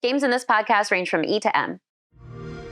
Games in this podcast range from E to M.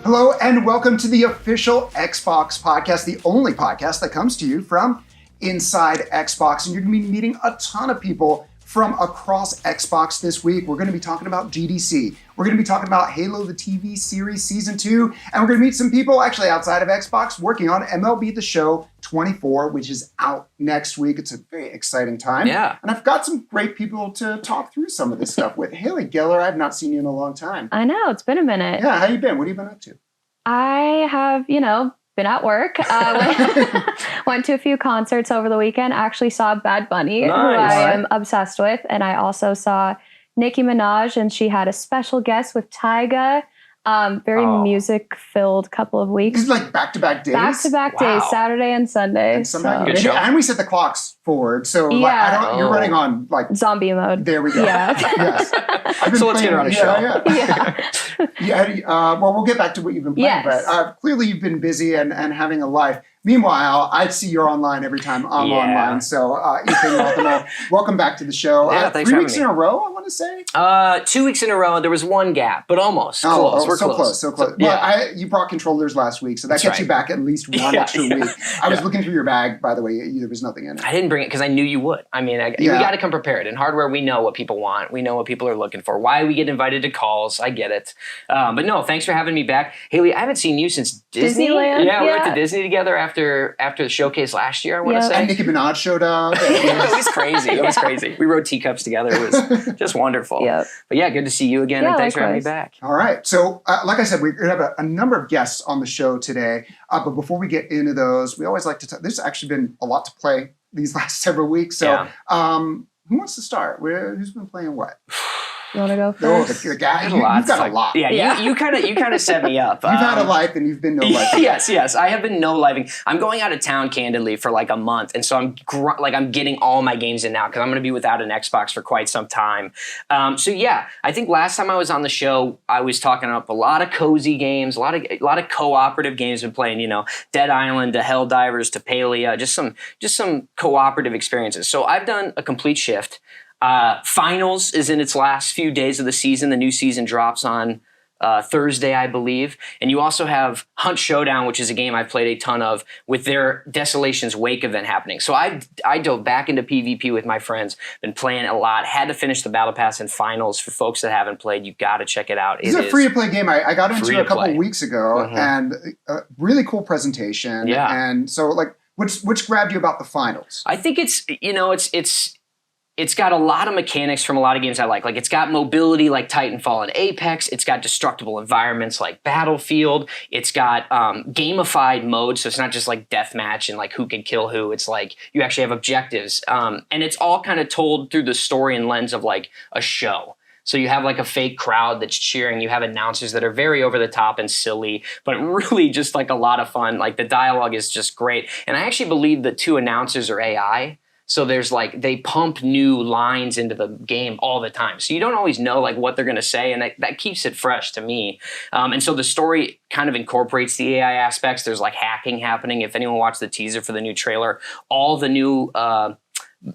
Hello and welcome to the official Xbox podcast, the only podcast that comes to you from inside Xbox. And you're going to be meeting a ton of people from across Xbox this week. We're going to be talking about GDC. We're going to be talking about Halo, the TV series Season 2. And we're going to meet some people actually outside of Xbox working on MLB The Show 24, which is out next week. It's a very exciting time. Yeah. And I've got some great people to talk through some of this stuff with. Haley Geller, I've not seen you in a long time. I know, it's been a minute. Yeah, how you been? What have you been up to? I have, been at work. Went to a few concerts over the weekend. Actually saw Bad Bunny, who I am obsessed with. And I also saw Nicki Minaj, and she had a special guest with Tyga. Very music-filled couple of weeks. It's like back-to-back days? Back-to-back days, Saturday and Sunday. And somehow and we set the clocks forward, so you're running on like zombie mode. There we go. Yeah. Yes. So let's get her on a show. Well, we'll get back to what you've been playing, but clearly you've been busy and having a life. Meanwhile, I see you're online every time I'm online. So, Ethan, welcome back to the show. Yeah, thanks 3 for weeks having in a row, I want to say? 2 weeks in a row. There was one gap, but almost. Close. We're close. So close. Well, you brought controllers last week, so that gets you back at least one extra week. I was looking through your bag, by the way. There was nothing in it. I didn't bring it because I knew you would. I mean, we got to come prepared. In hardware, we know what people want. We know what people are looking for. Why we get invited to calls. I get it. But no, thanks for having me back. Haley, I haven't seen you since Disney. Disneyland. Yeah, we went to Disney together after the showcase last year, I want to say. And Nicki Minaj showed up. It was crazy. It was crazy. We rode teacups together. It was just wonderful. Yep. But yeah, good to see you again, and thanks for having me back. All right. So, like I said, we're going to have a number of guests on the show today. But before we get into those, we always like to talk. There's actually been a lot to play these last several weeks. So, who wants to start? Who's been playing what? You want to go first? The guy, you've got a lot. Yeah. You kind of set me up. You've had a life and you've been no-lifing. Yes. I have been no-lifing. I'm going out of town, candidly, for like a month. And so I'm getting all my games in now because I'm going to be without an Xbox for quite some time. I think last time I was on the show, I was talking up a lot of cozy games, a lot of cooperative games I've been playing, Dead Island to Helldivers to Palia, just some cooperative experiences. So I've done a complete shift. Finals is in its last few days of the season. The new season drops on Thursday, I believe. And you also have Hunt Showdown, which is a game I've played a ton of, with their Desolation's Wake event happening. So I dove back into PvP with my friends, been playing a lot, had to finish the Battle Pass and Finals. For folks that haven't played, you got to check it out. It's a free-to-play game. I got into it a couple of weeks ago, and really cool presentation. Yeah. And so, which grabbed you about the Finals? I think it's got a lot of mechanics from a lot of games I like. Like, it's got mobility like Titanfall and Apex. It's got destructible environments like Battlefield. It's got gamified modes, so it's not just like deathmatch and like who can kill who. It's like you actually have objectives. And it's all kind of told through the story and lens of like a show. So you have like a fake crowd that's cheering. You have announcers that are very over the top and silly, but really just like a lot of fun. Like, the dialogue is just great. And I actually believe the two announcers are AI. So there's they pump new lines into the game all the time. So you don't always know like what they're going to say, and that keeps it fresh to me. And so the story kind of incorporates the AI aspects. There's like hacking happening. If anyone watched the teaser for the new trailer, all the new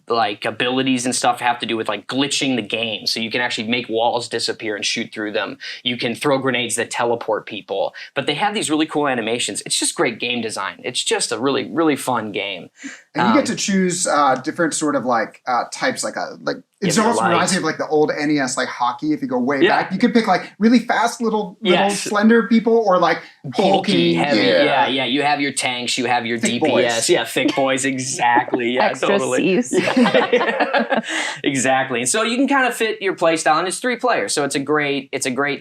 abilities and stuff have to do with like glitching the game. So you can actually make walls disappear and shoot through them. You can throw grenades that teleport people. But they have these really cool animations. It's just great game design. It's just a really, really fun game. And you get to choose different sort of types, it almost reminds me of like the old NES like hockey. If you go way back, you could pick like really fast little slender people or like bulky, heavy. Yeah. You have your tanks, you have your thick DPS, boys. Thick boys, exactly. Yeah, extra totally. C's. Exactly. And so you can kind of fit your play style, and it's 3 players, so it's a great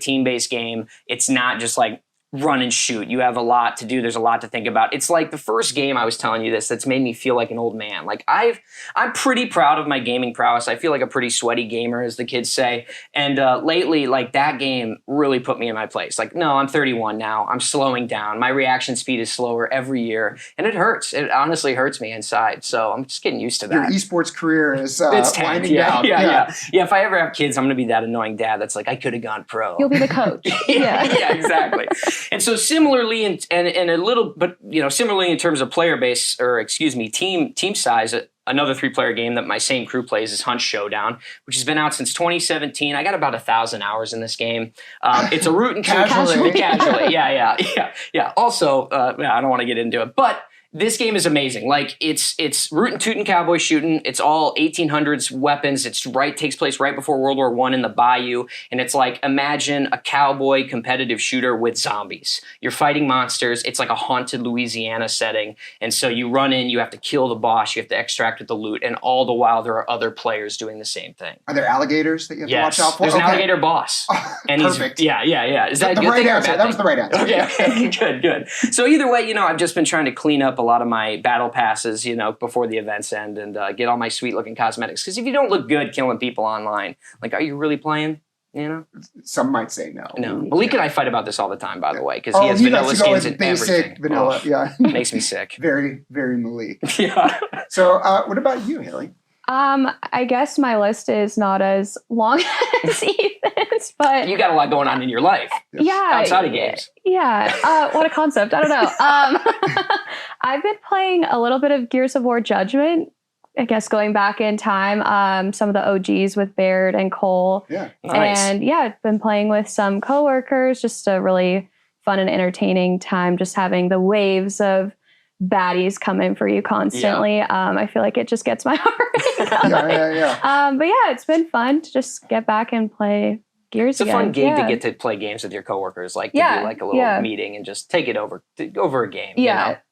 team-based game. It's not just like run and shoot. You have a lot to do. There's a lot to think about. It's like the first game I was telling you that's made me feel like an old man. Like, I'm pretty proud of my gaming prowess. I feel like a pretty sweaty gamer, as the kids say. And lately, like, that game really put me in my place. Like, no, I'm 31 now. I'm slowing down. My reaction speed is slower every year, and it hurts. It honestly hurts me inside. So I'm just getting used to that. Your esports career is winding down. down. Yeah. If I ever have kids, I'm going to be that annoying dad that's like, I could have gone pro. You'll be the coach. Yeah, exactly. And so similarly, similarly in terms of player base, team size, another 3-player game that my same crew plays is Hunt Showdown, which has been out since 2017. I got about 1,000 hours in this game. It's a root and casually. Yeah. Also, I don't want to get into it, but this game is amazing. Like it's rootin' tootin' cowboy shooting. It's all 1800s weapons. Takes place right before World War I in the Bayou. And it's like, imagine a cowboy competitive shooter with zombies. You're fighting monsters. It's like a haunted Louisiana setting. And so you run in, you have to kill the boss, you have to extract with the loot. And all the while there are other players doing the same thing. Are there alligators that you have to watch out for? There's an alligator boss. And perfect. Is that a good right thing or a answer? bad That thing? was the right answer. Okay, good. So either way, I've just been trying to clean up a lot of my battle passes, before the events end and get all my sweet looking cosmetics. Because if you don't look good killing people online, like, are you really playing? Some might say no. No. Malik and I fight about this all the time, by the way, because he has vanilla skins and everything. Vanilla, yeah. Makes me sick. Very, very Malik. Yeah. So what about you, Haley? I guess my list is not as long as Ethan's, but you got a lot going on in your life. Yeah. Outside of games. Yeah. What a concept. I don't know. I've been playing a little bit of Gears of War Judgment, I guess going back in time, some of the OGs with Baird and Cole. Yeah. Nice. And I've been playing with some coworkers, just a really fun and entertaining time, just having the waves of baddies come in for you constantly. Yeah. I feel like it just gets my heart going. But it's been fun to just get back and play Gears again. It's a fun gig to get to play games with your coworkers, like to do like a little meeting and just take it over a game.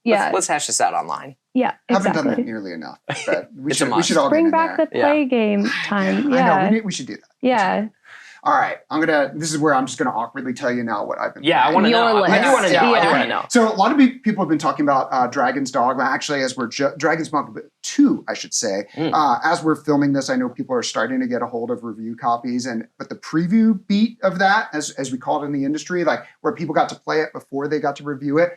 Let's hash this out online. Yeah, exactly. Haven't done that nearly enough, but we should all bring back the play game time. I know we should do that. Yeah. All right, this is where I'm just going to awkwardly tell you now what I've been playing. I want to know. I do want to know. So a lot of people have been talking about Dragon's Dogma. Actually, as we're Dragon's Dogma 2, I should say. As we're filming this, I know people are starting to get a hold of review copies, but the preview beat of that, as we call it in the industry, like where people got to play it before they got to review it,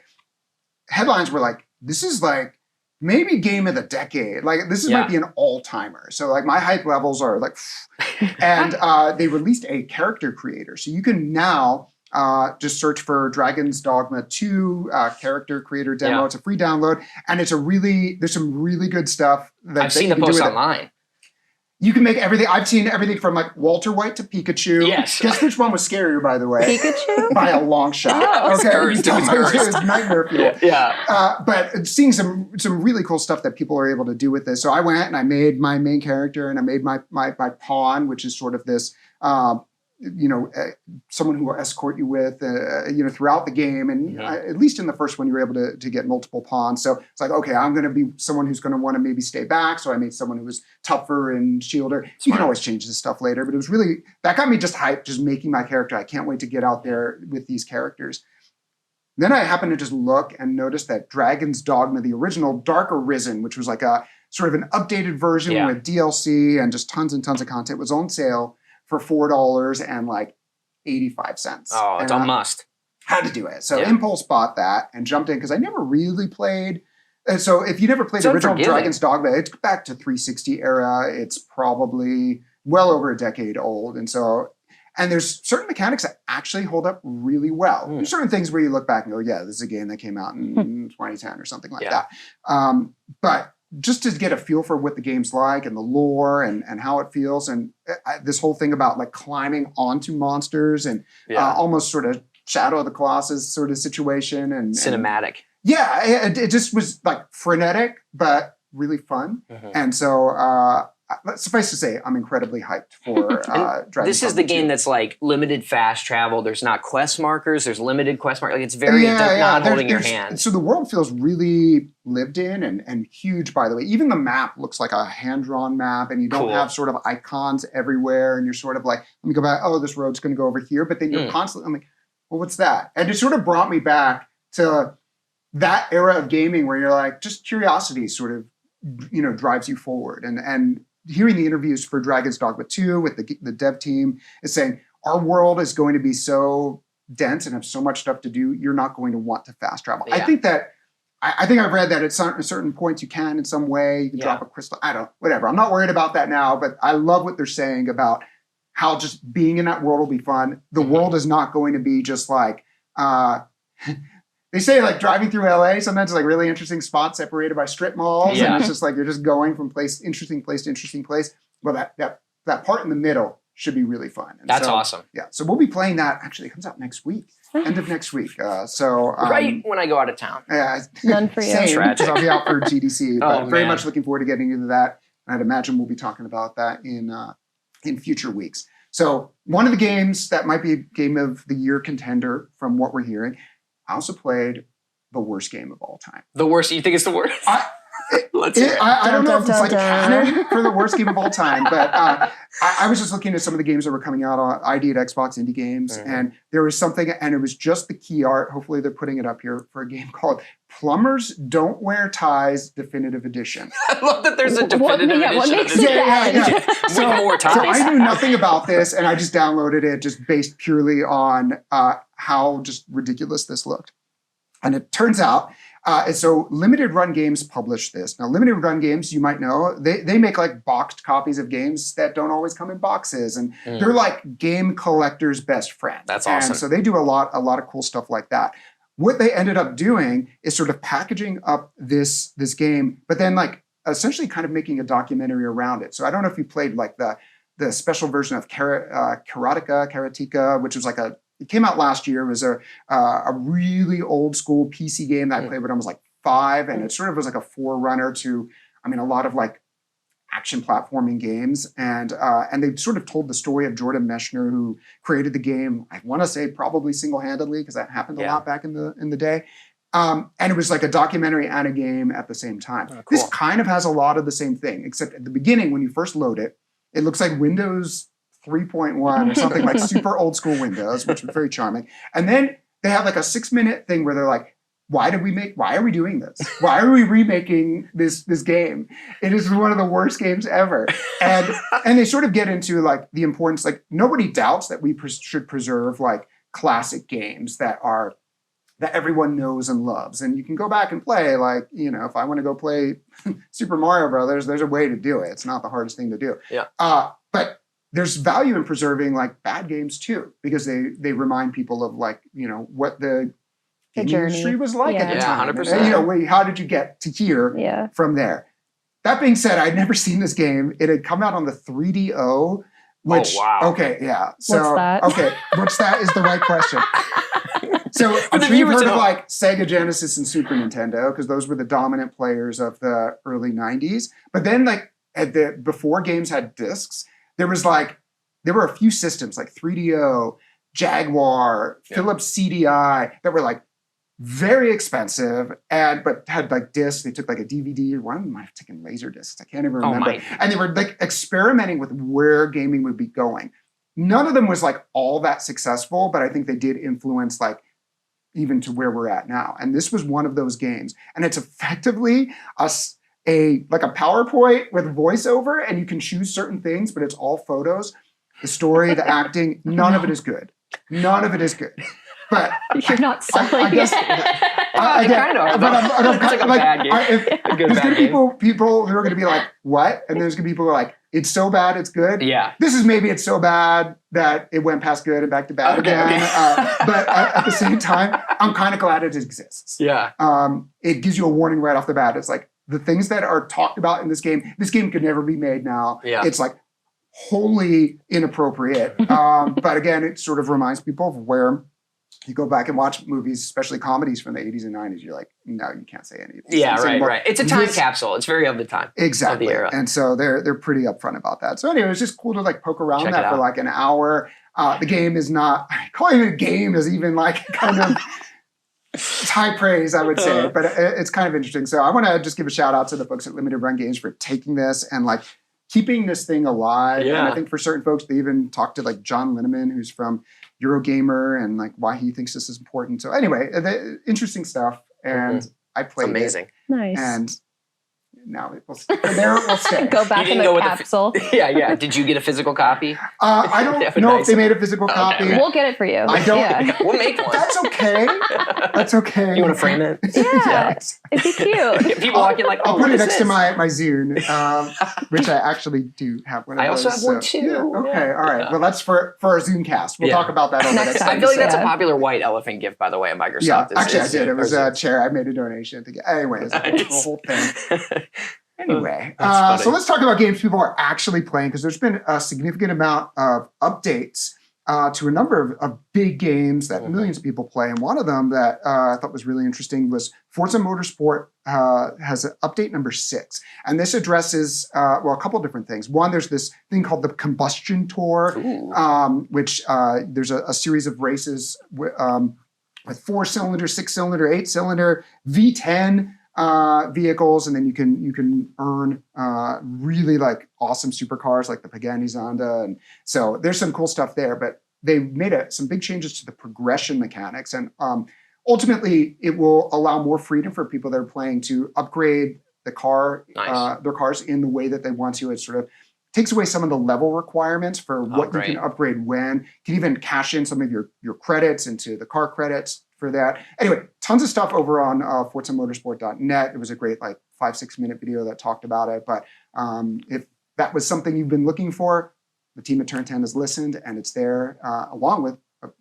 headlines were like, "This is like maybe game of the decade. Like this might be an all-timer." So like my hype levels are like, and they released a character creator. So you can now just search for Dragon's Dogma 2 character creator demo. Yeah. It's a free download. And there's some really good stuff. I've seen the posts online. You can make everything. I've seen everything from like Walter White to Pikachu. Yes. Guess which one was scarier, by the way? Pikachu? By a long shot. It was nightmare fuel. Yeah. But seeing some really cool stuff that people are able to do with this. So I went and I made my main character and I made my pawn, which is sort of this, someone who will escort you with, throughout the game. And at least in the first one, you were able to get multiple pawns. So it's like, okay, I'm going to be someone who's going to want to maybe stay back. So I made someone who was tougher and shielder. Smart. You can always change this stuff later, but it was really, that got me just hyped, just making my character. I can't wait to get out there with these characters. Then I happened to just look and notice that Dragon's Dogma, the original Dark Arisen, which was like a sort of an updated version with DLC and just tons and tons of content, was on sale for $4 and like 85 cents. Oh, it's a must. Had to do it. So Impulse bought that and jumped in because I never really played. And so if you never played the original Dragon's Dogma, it's back to 360 era. It's probably well over a decade old. And there's certain mechanics that actually hold up really well. There's certain things where you look back and go, yeah, this is a game that came out in 2010 or something like that. But just to get a feel for what the game's like and the lore and how it feels. And this whole thing about like climbing onto monsters and almost sort of Shadow of the Colossus sort of situation. And cinematic. It just was like frenetic, but really fun. And so suffice to say, I'm incredibly hyped for Dragon's This is the game that's like limited fast travel. There's not quest markers. There's limited quest markers. Like it's very not holding your hand. So the world feels really lived in and huge, by the way. Even the map looks like a hand-drawn map, and you don't have sort of icons everywhere, and you're sort of like, let me go back, oh, this road's going to go over here. But then you're constantly, I'm like, well, what's that? And it sort of brought me back to that era of gaming where you're like, just curiosity sort of, drives you forward. And hearing the interviews for Dragon's Dogma 2 with the dev team is saying, our world is going to be so dense and have so much stuff to do, you're not going to want to fast travel. Yeah. I think I've read that at certain points you can in some way, you can drop a crystal, whatever. I'm not worried about that now, but I love what they're saying about how just being in that world will be fun. The world is not going to be just like, they say like driving through LA, sometimes it's like really interesting spots separated by strip malls. Yeah. And it's just like, you're just going from interesting place to interesting place. Well, that part in the middle should be really fun. And That's so, awesome. Yeah. So we'll be playing that. Actually, it comes out next week, end of next week. Right when I go out of town. None for you. Same, Tragic. because I'll be out for GDC. But very man. much looking forward to getting into that. I'd imagine we'll be talking about that in future weeks. So one of the games that might be a game of the year contender from what we're hearing, I also played the worst game of all time. The worst? You think it's the worst? Let's hear it. I don't know if it's like Dun. canon for the worst game of all time, but I was just looking at some of the games that were coming out on ID at Xbox Indie Games, and there was something, and it was just the key art. Hopefully they're putting it up here for a game called Plumbers Don't Wear Ties Definitive Edition. I love that there's a definitive edition what of makes this it game. bad? With more So ties. I knew nothing about this, and I just downloaded it just based purely on how just ridiculous this looked. And it turns out, and so Limited Run Games published this. Now, Limited Run Games, you might know, they make like boxed copies of games that don't always come in boxes, and they're like game collectors' best friend. That's awesome. And so they do a lot of cool stuff like that. What they ended up doing is sort of packaging up this game, but then like essentially kind of making a documentary around it. So I don't know if you played like the special version of Karateka, which was like it came out last year. It was a really old school PC game that I played when I was like 5, and it sort of was like a forerunner to, a lot of like action platforming games, and they sort of told the story of Jordan Mechner, who created the game. I want to say probably single-handedly, because that happened a lot back in the day. And it was like a documentary and a game at the same time. Oh, cool. This kind of has a lot of the same thing, except at the beginning when you first load it, it looks like Windows 3.1 or something, like super old school Windows, which was very charming. And then they have like a 6-minute thing where they're like, why are we doing this? Why are we remaking this game? It is one of the worst games ever. And they sort of get into like the importance, like nobody doubts that we should preserve like classic games that everyone knows and loves. And you can go back and play, like, if I want to go play Super Mario Brothers, there's a way to do it. It's not the hardest thing to do. Yeah. But there's value in preserving like bad games too, because they remind people of like, what the gaming industry was like at the time. 100%. And, how did you get to here from there? That being said, I'd never seen this game. It had come out on the 3DO, which, okay, yeah. So, what's that? Okay, what's that is the right question. So I'm sure you've heard of like Sega Genesis and Super Nintendo, because those were the dominant players of the early 90s. But then like before games had discs, there were a few systems like 3DO, Jaguar, Philips CDI that were like very expensive but had like discs. They took like a DVD. One of them might have taken laser discs. I can't even remember. And they were like experimenting with where gaming would be going. None of them was like all that successful, but I think they did influence like even to where we're at now. And this was one of those games. And it's effectively a PowerPoint with voiceover, and you can choose certain things, but it's all photos. The story, the acting, none of it is good. None of it is good. But you're not selling I guess, it. I kind of. But it's like a bad game. There's going to be people who are going to be like, what? And there's going to be people who are like, it's so bad, it's good. Yeah. This is maybe it's so bad that it went past good and back to bad again. But at the same time, I'm kind of glad it exists. Yeah. It gives you a warning right off the bat. It's like the things that are talked about in this game could never be made now. Yeah. It's like wholly inappropriate. But again, it sort of reminds people of where you go back and watch movies, especially comedies from the 80s and 90s, you're like, no, you can't say any of these things anymore. Right. It's a time capsule. It's very of the time. Exactly. Of the era. And so they're pretty upfront about that. So anyway, it was just cool to like poke around that for like an hour. The game is not, calling it a game is even like kind of, it's high praise, I would say, but it's kind of interesting. So I want to just give a shout out to the folks at Limited Run Games for taking this and like keeping this thing alive. Yeah. And I think for certain folks, they even talked to like John Linneman, who's from Eurogamer, and like why he thinks this is important. So anyway, interesting stuff. And I played amazing. it. Nice. And no, we'll stay. We'll stay. Go back in the capsule. Yeah. Did you get a physical copy? I don't know if they made a physical copy. Okay. We'll get it for you. I don't. Yeah. We'll make one. That's okay. That's okay. You want to frame it? Yeah. It'd be cute. People walking like, I'll oh, put what it is next to this? my Zune, which I actually do have one of I those. also have one too. Yeah, okay, Yeah. all right. Well, that's for our Zoom cast. We'll talk about that on the next I feel like that's a episode. popular white elephant gift, by the way, at Microsoft. Yeah, actually, I did. It was a chair. I made a donation to get. Anyways, the whole thing. Anyway, so let's talk about games people are actually playing, because there's been a significant amount of updates to a number of big games that millions of people play. And one of them that I thought was really interesting was Forza Motorsport has an update number 6. And this addresses, a couple of different things. One, there's this thing called the Combustion Tour, which there's a series of races with 4-cylinder, 6-cylinder, 8-cylinder, V10 vehicles, and then you can earn really like awesome supercars like the Pagani Zonda, and so there's some cool stuff there. But they made some big changes to the progression mechanics, and ultimately it will allow more freedom for people that are playing to upgrade their cars in the way that they want to. It sort of takes away some of the level requirements for what you can upgrade when. You can even cash in some of your credits into the car credits for that. Anyway, tons of stuff over on ForzaMotorsport.net. It was a great 5-6 minute video that talked about it. But if that was something you've been looking for, the team at Turn 10 has listened, and it's there along with,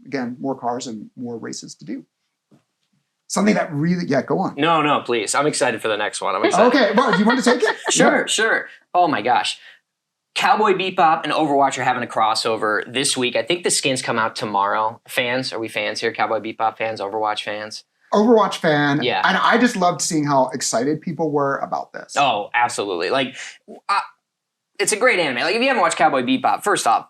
again, more cars and more races to do. Something that really, go on. No, please. I'm excited for the next one. I'm excited. Okay, well, do you want to take it? Sure. Oh my gosh. Cowboy Bebop and Overwatch are having a crossover this week. I think the skins come out tomorrow. Fans? Are we fans here? Cowboy Bebop fans? Overwatch fans? Overwatch fan. Yeah. And I just loved seeing how excited people were about this. Oh, absolutely. It's a great anime. If you haven't watched Cowboy Bebop, first off,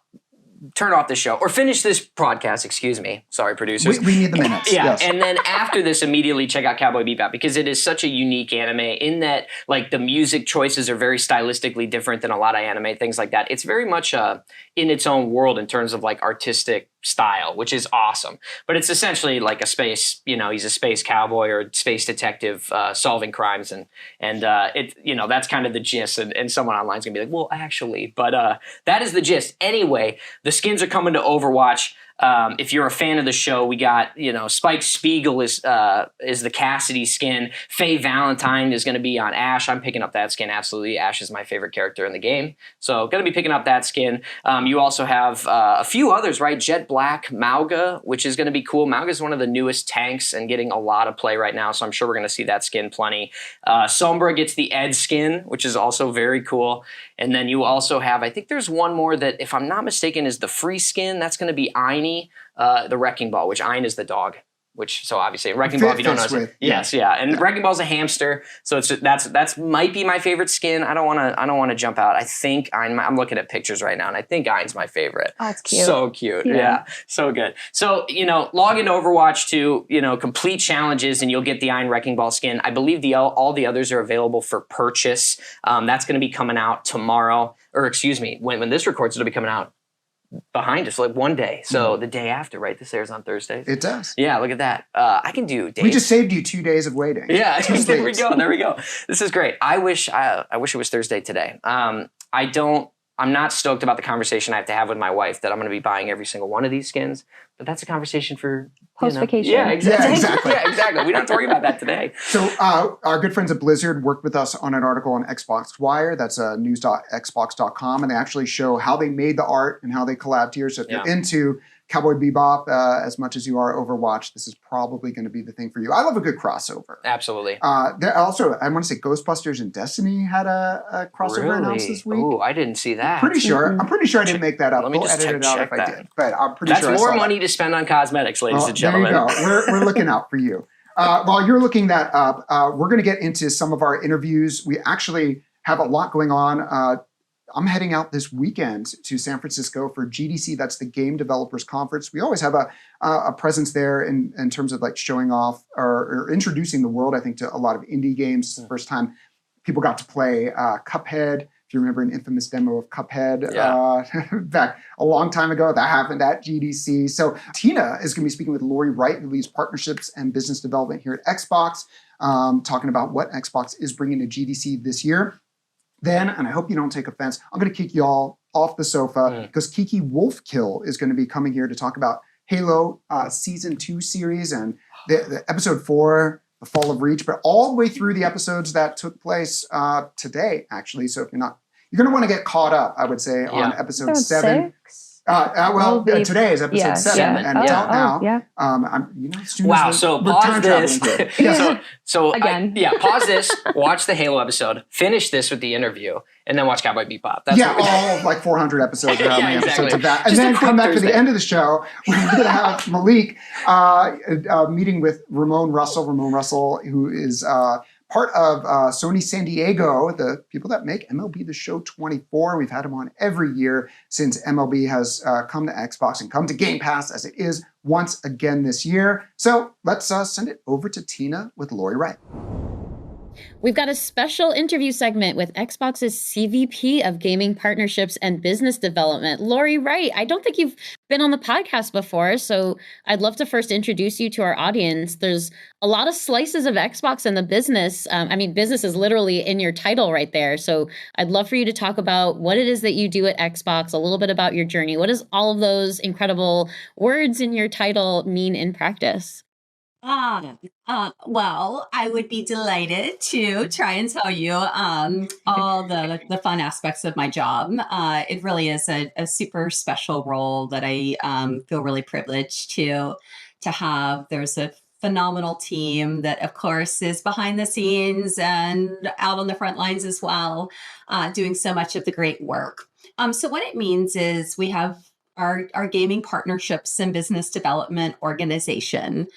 turn off the show or finish this podcast. Excuse me. Sorry, producers. We need the minutes. Yeah. Yes. And then after this, immediately check out Cowboy Bebop, because it is such a unique anime in that the music choices are very stylistically different than a lot of anime, things like that. It's very much in its own world in terms of artistic style, which is awesome. But it's essentially a space, he's a space cowboy or space detective solving crimes. And that's kind of the gist. And someone online is going to be like, well, actually, but that is the gist. Anyway, the skins are coming to Overwatch. If you're a fan of the show, we got, Spike Spiegel is the Cassidy skin. Faye Valentine is going to be on Ashe. I'm picking up that skin. Absolutely. Ashe is my favorite character in the game. So going to be picking up that skin. You also have a few others, right? Jet Black, Mauga, which is going to be cool. Mauga is one of the newest tanks and getting a lot of play right now. So I'm sure we're going to see that skin plenty. Sombra gets the Ed skin, which is also very cool. And then you also have, I think there's one more that, if I'm not mistaken, is the free skin. That's going to be Aini, the Wrecking Ball, which Ain is the dog. So obviously, Wrecking Ball, if you don't know, yes, yeah, and Wrecking Ball's a hamster, so that's might be my favorite skin. I don't want to jump out. I think I'm looking at pictures right now, and I think Ain's my favorite. Oh, it's cute. So cute, yeah, so good. So log into Overwatch to complete challenges, and you'll get the Ain Wrecking Ball skin. I believe all the others are available for purchase. That's going to be coming out tomorrow, or excuse me, when this records, it'll be coming out behind us one day. So the day after, right? This airs on Thursdays. It does. Yeah, look at that. I can do days. We just saved you 2 days of waiting. Yeah, there we go. This is great. I wish it was Thursday today. I'm not stoked about the conversation I have to have with my wife that I'm going to be buying every single one of these skins, but that's a conversation for post-vacation. Yeah, exactly. Yeah, exactly. Yeah, exactly. We don't have to worry about that today. So our good friends at Blizzard worked with us on an article on Xbox Wire. That's news.xbox.com, and they actually show how they made the art and how they collabed here. So if you're into Cowboy Bebop as much as you are Overwatch, this is probably going to be the thing for you. I love a good crossover. Absolutely. There also, I want to say Ghostbusters and Destiny had a crossover announced this week. Oh, I didn't see that. Pretty sure. I'm pretty sure I didn't make that up. Let me We'll just edit it out if check I that. did. But I'm pretty sure That's I more saw money that. to spend on cosmetics, ladies and gentlemen. There you go. We're looking out for you. While you're looking that up, we're going to get into some of our interviews. We actually have a lot going on. I'm heading out this weekend to San Francisco for GDC. That's the Game Developers Conference. We always have a presence there in terms of showing off or introducing the world, I think, to a lot of indie games. It's the first time people got to play Cuphead. A If you remember an infamous demo of Cuphead Yeah. back a long time ago, that happened at GDC. So Tina is going to be speaking with Lori Wright, who leads partnerships and business development here at Xbox, talking about what Xbox is bringing to GDC this year. Then, and I hope you don't take offense, I'm going to kick y'all off the sofa because Kiki Wolfkill is going to be coming here to talk about Halo Season 2 series and the Episode 4, The Fall of Reach, but all the way through the episodes that took place today, actually. So if you're going to want to get caught up, I would say, on Episode 7. 6? Today is episode 7, and it's out now. Wow! So pause this. So again, pause this. Watch the Halo episode. Finish this with the interview, and then watch Cowboy Bebop. That's all like 400 episodes or how many episodes of that, and then come back to the end of the show. We're going to have Malik meeting with Ramon Russell, who is part of Sony San Diego, the people that make MLB The Show 24. We've had him on every year since MLB has come to Xbox and come to Game Pass as it is once again this year. So let's send it over to Tina with Lori Wright. We've got a special interview segment with Xbox's CVP of Gaming Partnerships and Business Development, Lori Wright. I don't think you've been on the podcast before, so I'd love to first introduce you to our audience. There's a lot of slices of Xbox in the business. Business is literally in your title right there. So I'd love for you to talk about what it is that you do at Xbox, a little bit about your journey. What does all of those incredible words in your title mean in practice? Well, I would be delighted to try and tell you all the fun aspects of my job. It really is a super special role that I feel really privileged to have. There's a phenomenal team that, of course, is behind the scenes and out on the front lines as well, doing so much of the great work. So what it means is we have our gaming partnerships and business development organization.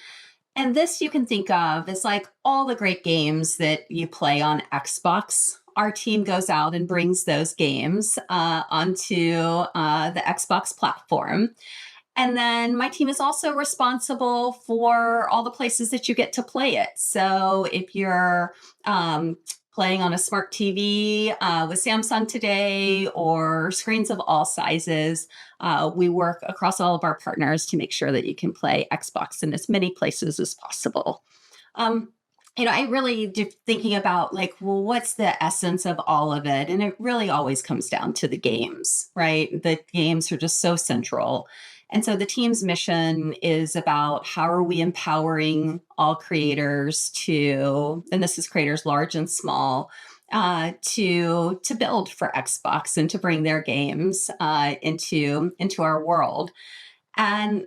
And this you can think of as like all the great games that you play on Xbox. Our team goes out and brings those games onto the Xbox platform. And then my team is also responsible for all the places that you get to play it. So if you're playing on a smart TV with Samsung today or screens of all sizes, we work across all of our partners to make sure that you can play Xbox in as many places as possible. I really do thinking about what's the essence of all of it? And it really always comes down to the games, right? The games are just so central. And so the team's mission is about how are we empowering all creators to, and this is creators large and small, to build for Xbox and to bring their games into our world. And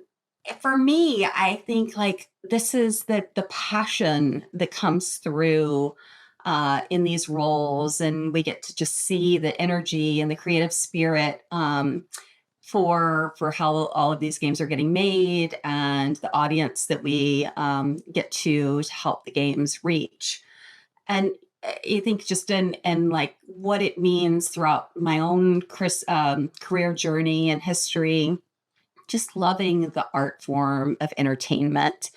for me, I think this is the passion that comes through in these roles, and we get to just see the energy and the creative spirit for how all of these games are getting made and the audience that we get to help the games reach. And I think just in what it means throughout my own career journey and history, just loving the art form of entertainment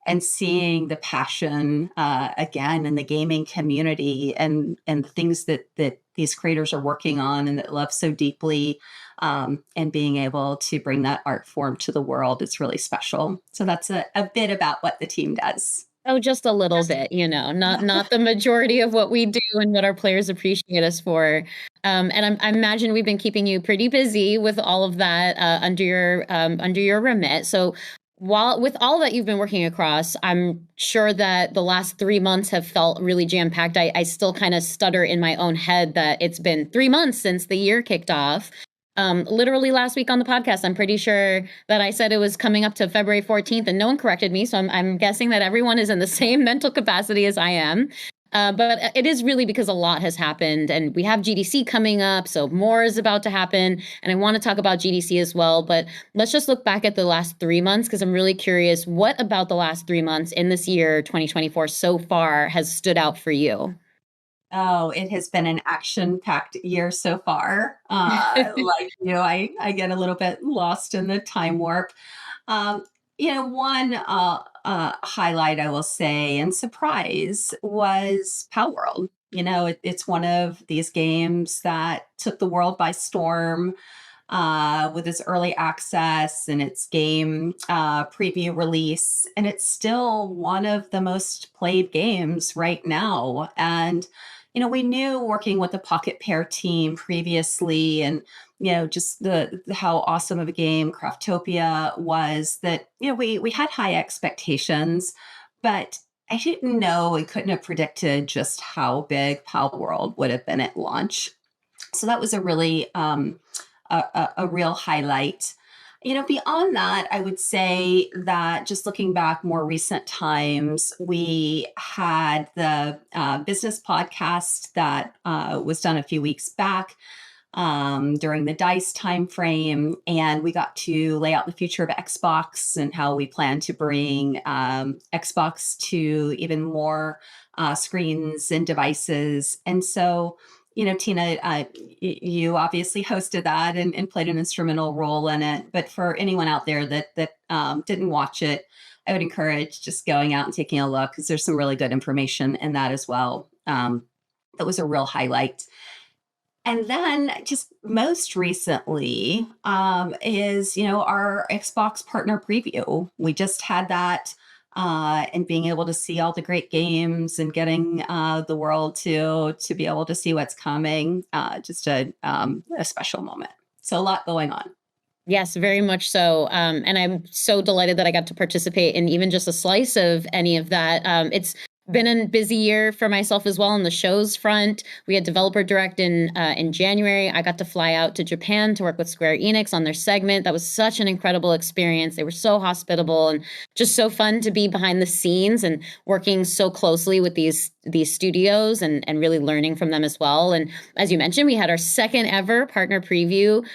and seeing the passion again in the gaming community and the things that these creators are working on and that love so deeply, and being able to bring that art form to the world is really special. So that's a bit about what the team does. Oh, just a little bit, not the majority of what we do and what our players appreciate us for. And I imagine we've been keeping you pretty busy with all of that under your remit. So with all that you've been working across, I'm sure that the last 3 months have felt really jam-packed. I still kind of stutter in my own head that it's been 3 months since the year kicked off. Literally last week on the podcast, I'm pretty sure that I said it was coming up to February 14th and no one corrected me. So I'm guessing that everyone is in the same mental capacity as I am. But it is really because a lot has happened and we have GDC coming up. So more is about to happen. And I want to talk about GDC as well. But let's just look back at the last 3 months because I'm really curious what about the last 3 months in this year, 2024 so far has stood out for you? Oh, it has been an action-packed year so far. I get a little bit lost in the time warp. One highlight I will say and surprise was Power World. It's one of these games that took the world by storm with its early access and its game preview release. And it's still one of the most played games right now. And, we knew working with the Pocket Pair team previously and, just how awesome of a game Craftopia was that, we had high expectations, but I didn't know and couldn't have predicted just how big Pal World would have been at launch. So that was a really a real highlight. Beyond that, I would say that just looking back more recent times, we had the business podcast that was done a few weeks back during the DICE timeframe, and we got to lay out the future of Xbox and how we plan to bring Xbox to even more screens and devices. And so, Tina, you obviously hosted that and played an instrumental role in it. But for anyone out there that didn't watch it, I would encourage just going out and taking a look because there's some really good information in that as well. That was a real highlight. And then just most recently is, our Xbox partner preview. We just had that and being able to see all the great games and getting the world to be able to see what's coming. Just a special moment. So a lot going on. Yes, very much so. And I'm so delighted that I got to participate in even just a slice of any of that. It's been a busy year for myself as well on the show's front. We had Developer Direct in January. I got to fly out to Japan to work with Square Enix on their segment. That was such an incredible experience. They were so hospitable and just so fun to be behind the scenes and working so closely with these studios and really learning from them as well. And as you mentioned, we had our second ever partner preview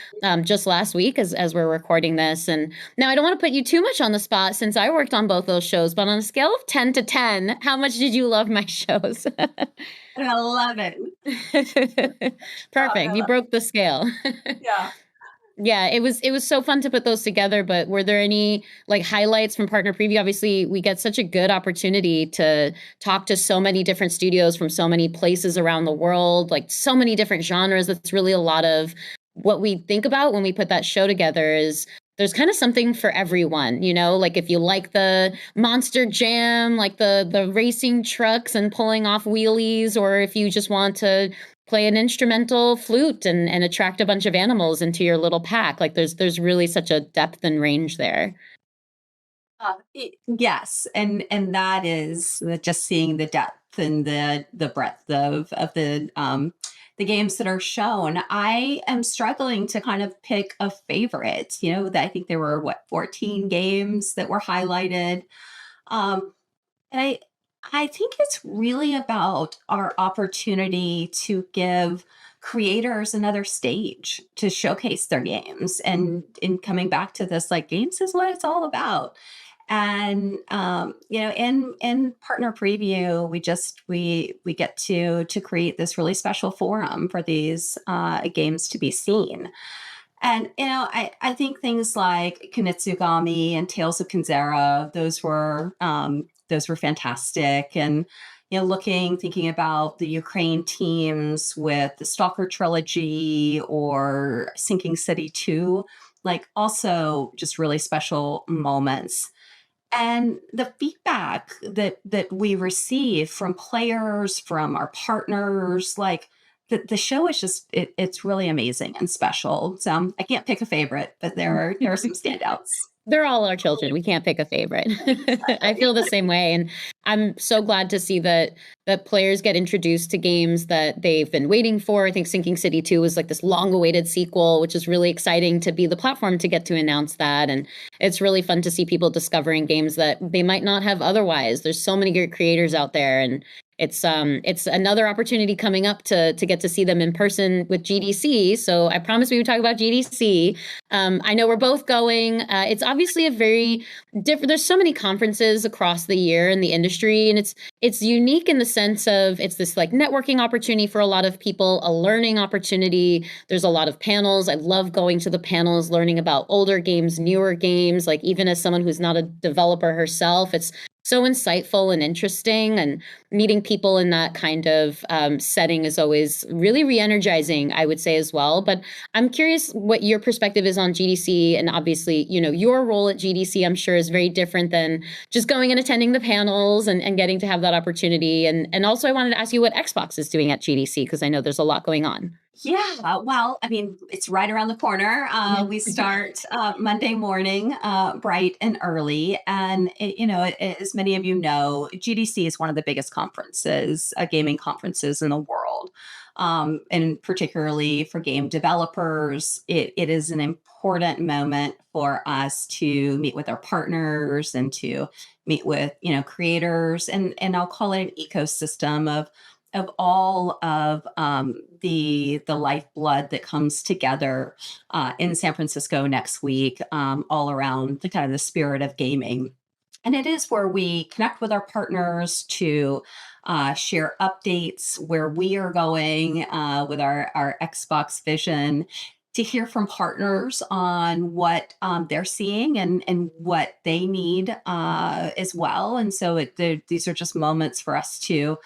just last week as we're recording this. And now I don't want to put you too much on the spot since I worked on both those shows, but on a scale of 10 to 10, how much did you love my shows? I love it. Perfect. You broke the scale. Yeah. Yeah, it was so fun to put those together, but were there any highlights from partner preview? Obviously, we get such a good opportunity to talk to so many different studios from so many places around the world, so many different genres. That's really a lot of what we think about when we put that show together is there's kind of something for everyone, if you like the monster jam, the racing trucks and pulling off wheelies, or if you just want to play an instrumental flute and attract a bunch of animals into your little pack. There's really such a depth and range there. Yes. And that is just seeing the depth and the breadth of the games that are shown. I am struggling to kind of pick a favorite, that I think there were 14 games that were highlighted. And I think it's really about our opportunity to give creators another stage to showcase their games. And in coming back to this, games is what it's all about. And in partner preview, we get to create this really special forum for these games to be seen. And I think things like Kunitsugami and Tales of Kinzera, those were fantastic. And thinking about the Ukraine teams with the Stalker trilogy or Sinking City 2, also just really special moments. And the feedback that we receive from players, from our partners, the show is just it's really amazing and special. So I can't pick a favorite, but there are some standouts. They're all our children. We can't pick a favorite. I feel the same way. And I'm so glad to see that players get introduced to games that they've been waiting for. I think Sinking City 2 was this long-awaited sequel, which is really exciting to be the platform to get to announce that. And it's really fun to see people discovering games that they might not have otherwise. There's so many great creators out there. And it's another opportunity coming up to get to see them in person with GDC. So I promised we would talk about GDC. I know we're both going. It's obviously a very different. There's so many conferences across the year in the industry, and it's unique in the sense of it's this networking opportunity for a lot of people, a learning opportunity. There's a lot of panels. I love going to the panels, learning about older games, newer games. Even as someone who's not a developer herself, it's so insightful and interesting, and meeting people in that kind of setting is always really re-energizing, I would say, as well. But I'm curious what your perspective is on GDC, and obviously, your role at GDC, I'm sure, is very different than just going and attending the panels and getting to have that opportunity. And also I wanted to ask you what Xbox is doing at GDC, because I know there's a lot going on. Yeah, well, I mean, it's right around the corner. We start Monday morning, bright and early. And, as many of you know, GDC is one of the biggest conferences, gaming conferences in the world. And particularly for game developers, it is an important moment for us to meet with our partners and to meet with, creators. And I'll call it an ecosystem of all of the lifeblood that comes together in San Francisco next week, all around the kind of the spirit of gaming. And it is where we connect with our partners to share updates, where we are going with our Xbox vision, to hear from partners on what they're seeing and what they need as well. And so these are just moments for us to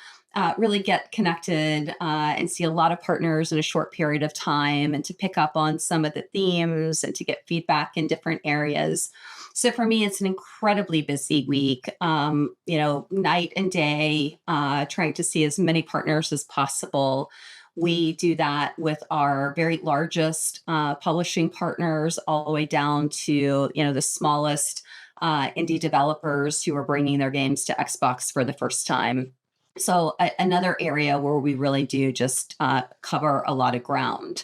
really get connected and see a lot of partners in a short period of time, and to pick up on some of the themes and to get feedback in different areas. So for me, it's an incredibly busy week, night and day, trying to see as many partners as possible. We do that with our very largest publishing partners, all the way down to, the smallest indie developers who are bringing their games to Xbox for the first time. So another area where we really do just cover a lot of ground.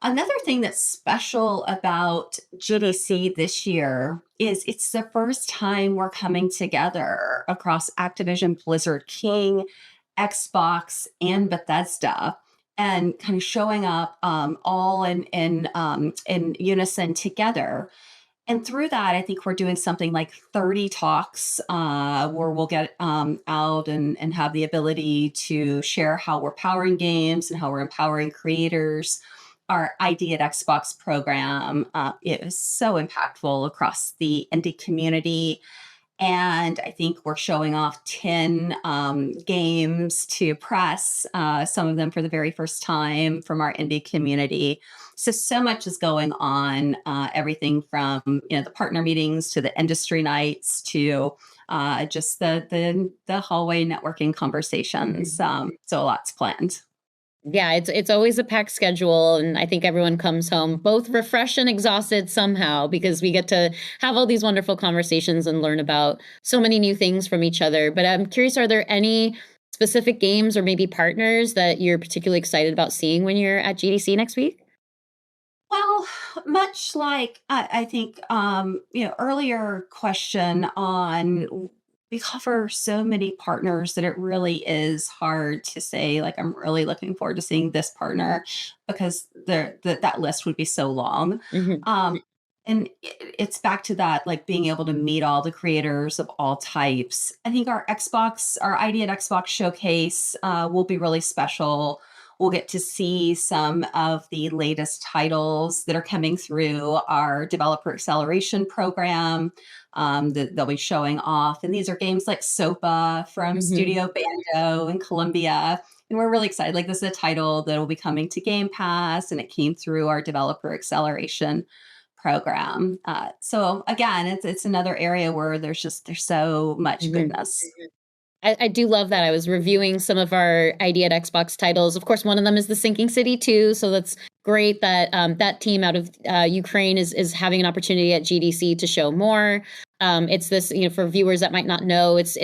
Another thing that's special about GDC this year is it's the first time we're coming together across Activision, Blizzard, King, Xbox, and Bethesda, and kind of showing up all in unison together. And through that, I think we're doing something like 30 talks where we'll get out and have the ability to share how we're powering games and how we're empowering creators. Our ID at Xbox program is so impactful across the indie community. And I think we're showing off 10 games to press, some of them for the very first time from our indie community. So much is going on, everything from the partner meetings to the industry nights to just the hallway networking conversations. So a lot's planned. Yeah, it's always a packed schedule, and I think everyone comes home both refreshed and exhausted somehow, because we get to have all these wonderful conversations and learn about so many new things from each other. But I'm curious, are there any specific games or maybe partners that you're particularly excited about seeing when you're at GDC next week? Well, much like I think earlier question on, we cover so many partners that it really is hard to say, like, I'm really looking forward to seeing this partner, because that list would be so long. Mm-hmm. And it's back to that, like, being able to meet all the creators of all types. I think our ID at Xbox showcase will be really special. We'll get to see some of the latest titles that are coming through our developer acceleration program that they'll be showing off. And these are games like SOPA from Studio Bando in Colombia. And we're really excited. Like, this is a title that will be coming to Game Pass, and it came through our developer acceleration program. So again, it's another area where there's so much goodness. I do love that. I was reviewing some of our ID at Xbox titles. Of course, one of them is the Sinking City 2. So that's great that that team out of Ukraine is having an opportunity at GDC to show more. It's this, for viewers that might not know, it's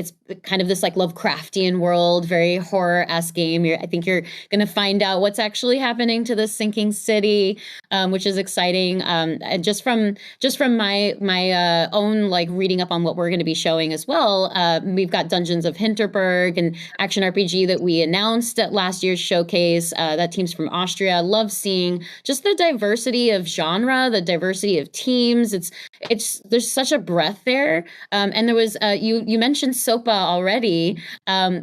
kind of this like Lovecraftian world, very horror-esque game. I think you're going to find out what's actually happening to this sinking city, which is exciting. And just from my own like reading up on what we're going to be showing as well, we've got Dungeons of Hinterberg, an action RPG that we announced at last year's showcase. That team's from Austria. I love seeing just the diversity of genre, the diversity of teams. There's such a breadth there. And there was, you mentioned SOPA already,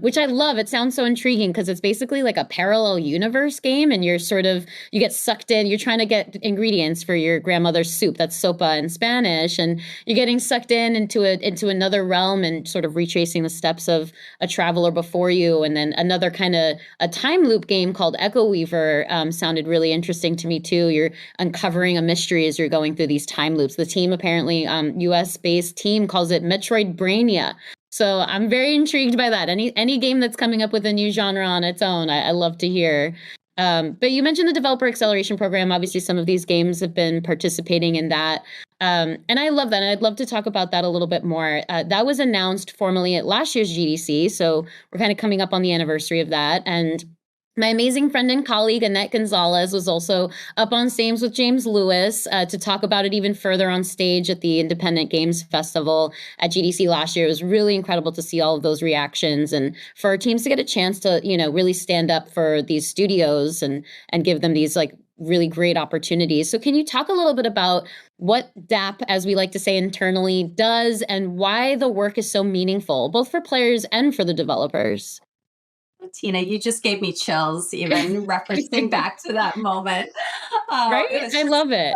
which I love. It sounds so intriguing because it's basically like a parallel universe game, and you get sucked in. You're trying to get ingredients for your grandmother's soup. That's sopa in Spanish. And you're getting sucked into another realm and sort of retracing the steps of a traveler before you. And then another kind of a time loop game called Echo Weaver sounded really interesting to me too. You're uncovering a mystery as you're going through these time loops. The team apparently, US-based team calls it Metroid Brainia. So I'm very intrigued by that. Any game that's coming up with a new genre on its own, I love to hear. But you mentioned the Developer Acceleration Program. Obviously, some of these games have been participating in that. And I love that. And I'd love to talk about that a little bit more. That was announced formally at last year's GDC. So we're kind of coming up on the anniversary of that. And my amazing friend and colleague, Annette Gonzalez, was also up on stage with James Lewis to talk about it even further on stage at the Independent Games Festival at GDC last year. It was really incredible to see all of those reactions and for our teams to get a chance to, really stand up for these studios and give them these like really great opportunities. So can you talk a little bit about what DAP, as we like to say internally, does and why the work is so meaningful, both for players and for the developers? Tina, you just gave me chills, even referencing back to that moment. Right? It was I love it.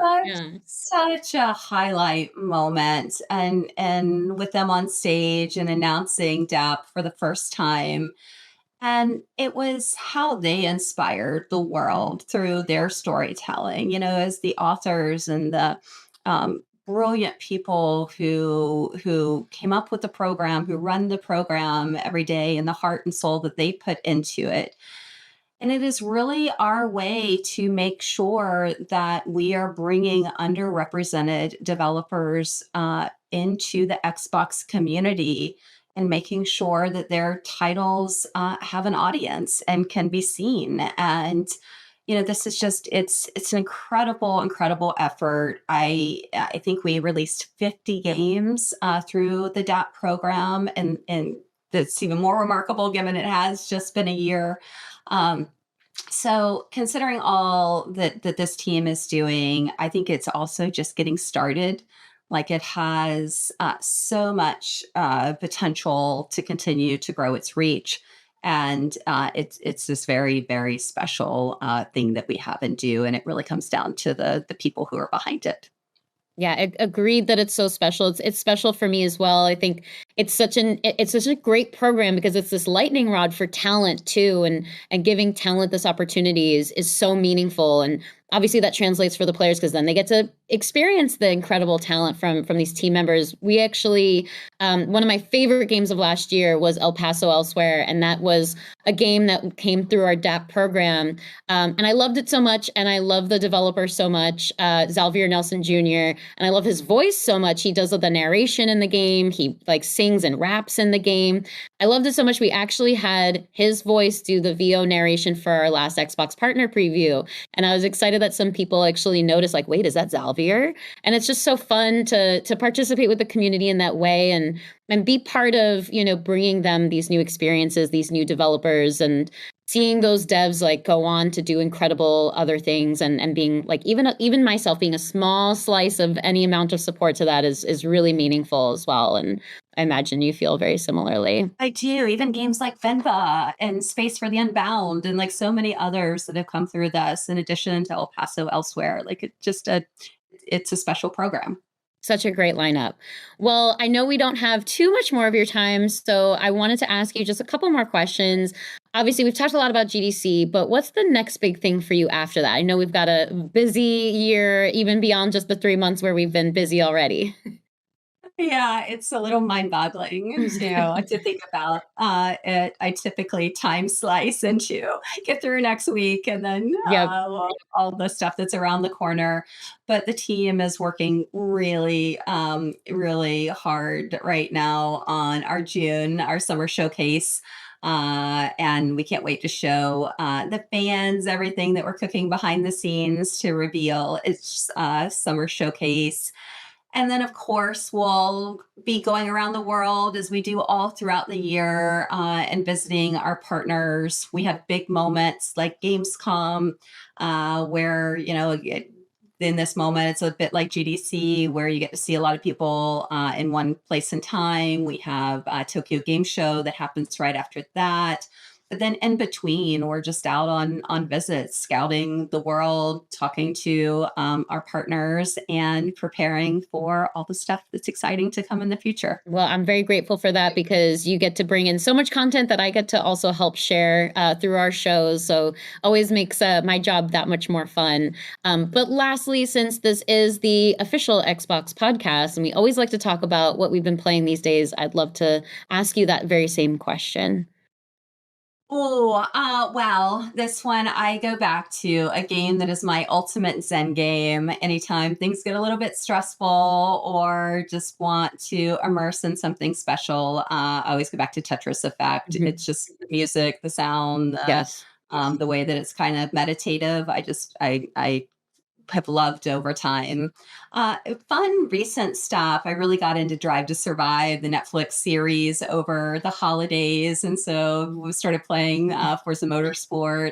such a highlight moment, and with them on stage and announcing DAP for the first time. And it was how they inspired the world through their storytelling, as the authors and the brilliant people who came up with the program, who run the program every day, and the heart and soul that they put into it. And it is really our way to make sure that we are bringing underrepresented developers into the Xbox community and making sure that their titles have an audience and can be seen. And this is just it's an incredible effort. I think we released 50 games through the DAP program, and that's even more remarkable given it has just been a year. So considering all that this team is doing, I think it's also just getting started. Like, it has so much potential to continue to grow its reach. And it's this very, very special thing that we have and do. And it really comes down to the people who are behind it. Yeah, agreed that it's so special. It's special for me as well. I think it's such a great program because it's this lightning rod for talent too, and giving talent this opportunity is so meaningful. And obviously that translates for the players because then they get to experience the incredible talent from these team members. We actually, one of my favorite games of last year was El Paso Elsewhere, and that was a game that came through our DAP program. And I loved it so much, and I love the developer so much, Xavier Nelson Jr., and I love his voice so much. He does the narration in the game. He like sings and raps in the game. I loved it so much. We actually had his voice do the VO narration for our last Xbox partner preview. And I was excited that some people actually noticed, like, wait, is that Xavier? And it's just so fun to participate with the community in that way and be part of, bringing them these new experiences, these new developers, and seeing those devs like go on to do incredible other things and being like, even myself being a small slice of any amount of support to that is really meaningful as well. And I imagine you feel very similarly. I do. Even games like Venba and Space for the Unbound and like so many others that have come through this, in addition to El Paso Elsewhere, like it's a special program. Such a great lineup. Well, I know we don't have too much more of your time, so I wanted to ask you just a couple more questions. Obviously, we've talked a lot about GDC, but what's the next big thing for you after that? I know we've got a busy year, even beyond just the 3 months where we've been busy already. Yeah, it's a little mind-boggling, to think about. I typically time slice into get through next week and then Yep. all the stuff that's around the corner. But the team is working really, really hard right now on our summer showcase. And we can't wait to show the fans everything that we're cooking behind the scenes to reveal its summer showcase. And then, of course, we'll be going around the world as we do all throughout the year and visiting our partners. We have big moments like Gamescom, where, in this moment, it's a bit like GDC, where you get to see a lot of people in one place and time. We have Tokyo Game Show that happens right after that. But then in between, we're just out on visits, scouting the world, talking to our partners, and preparing for all the stuff that's exciting to come in the future. Well, I'm very grateful for that because you get to bring in so much content that I get to also help share through our shows. So always makes my job that much more fun. But lastly, since this is the official Xbox podcast, and we always like to talk about what we've been playing these days, I'd love to ask you that very same question. Oh, well, this one I go back to a game that is my ultimate Zen game. Anytime things get a little bit stressful or just want to immerse in something special, I always go back to Tetris Effect. Mhm. It's just the music, the sound, Yes. the way that it's kind of meditative. I have loved over time. Fun recent stuff. I really got into Drive to Survive, the Netflix series, over the holidays, and so we started playing Forza Motorsport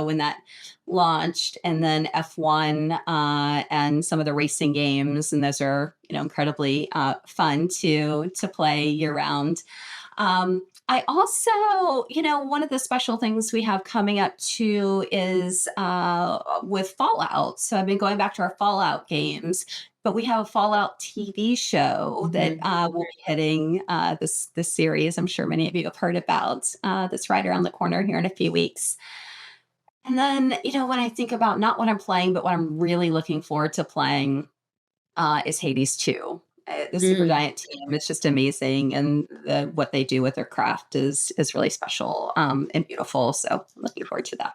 when that launched, and then F1 and some of the racing games, and those are incredibly fun to play year round. I also, one of the special things we have coming up too is with Fallout. So I've been going back to our Fallout games, but we have a Fallout TV show that will be hitting this series. I'm sure many of you have heard about. That's right around the corner here in a few weeks. And then, when I think about not what I'm playing, but what I'm really looking forward to playing is Hades 2. The Supergiant team, it's just amazing, and what they do with their craft is really special and beautiful. So I'm looking forward to that.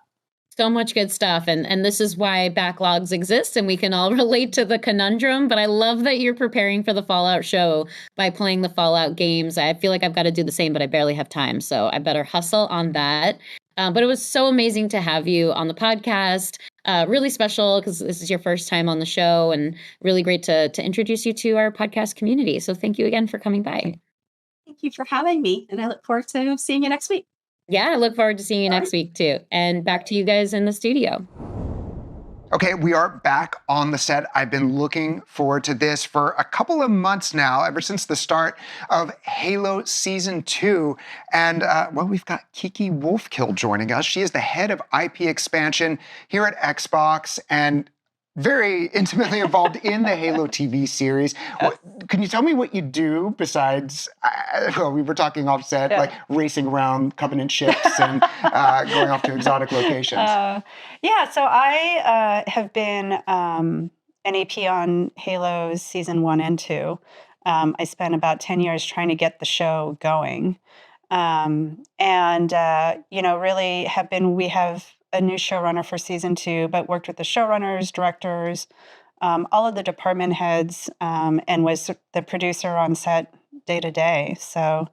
So much good stuff. And this is why backlogs exist and we can all relate to the conundrum. But I love that you're preparing for the Fallout show by playing the Fallout games. I feel like I've got to do the same, but I barely have time. So I better hustle on that. But it was so amazing to have you on the podcast. Really special because this is your first time on the show, and really great to introduce you to our podcast community. So thank you again for coming by. Thank you for having me, and I look forward to seeing you next week. Yeah, I look forward to seeing you next week too. And back to you guys in the studio. Okay, we are back on the set. I've been looking forward to this for a couple of months now, ever since the start of Halo Season 2. And, we've got Kiki Wolfkill joining us. She is the head of IP expansion here at Xbox and very intimately involved in the Halo TV series. Can you tell me what you do besides, we were talking offset, like racing around Covenant ships and going off to exotic locations? So I have been an AP on Halo's Season 1 and 2. I spent about 10 years trying to get the show going. We have a new showrunner for Season 2, but worked with the showrunners, directors, all of the department heads, and was the producer on set day to day. So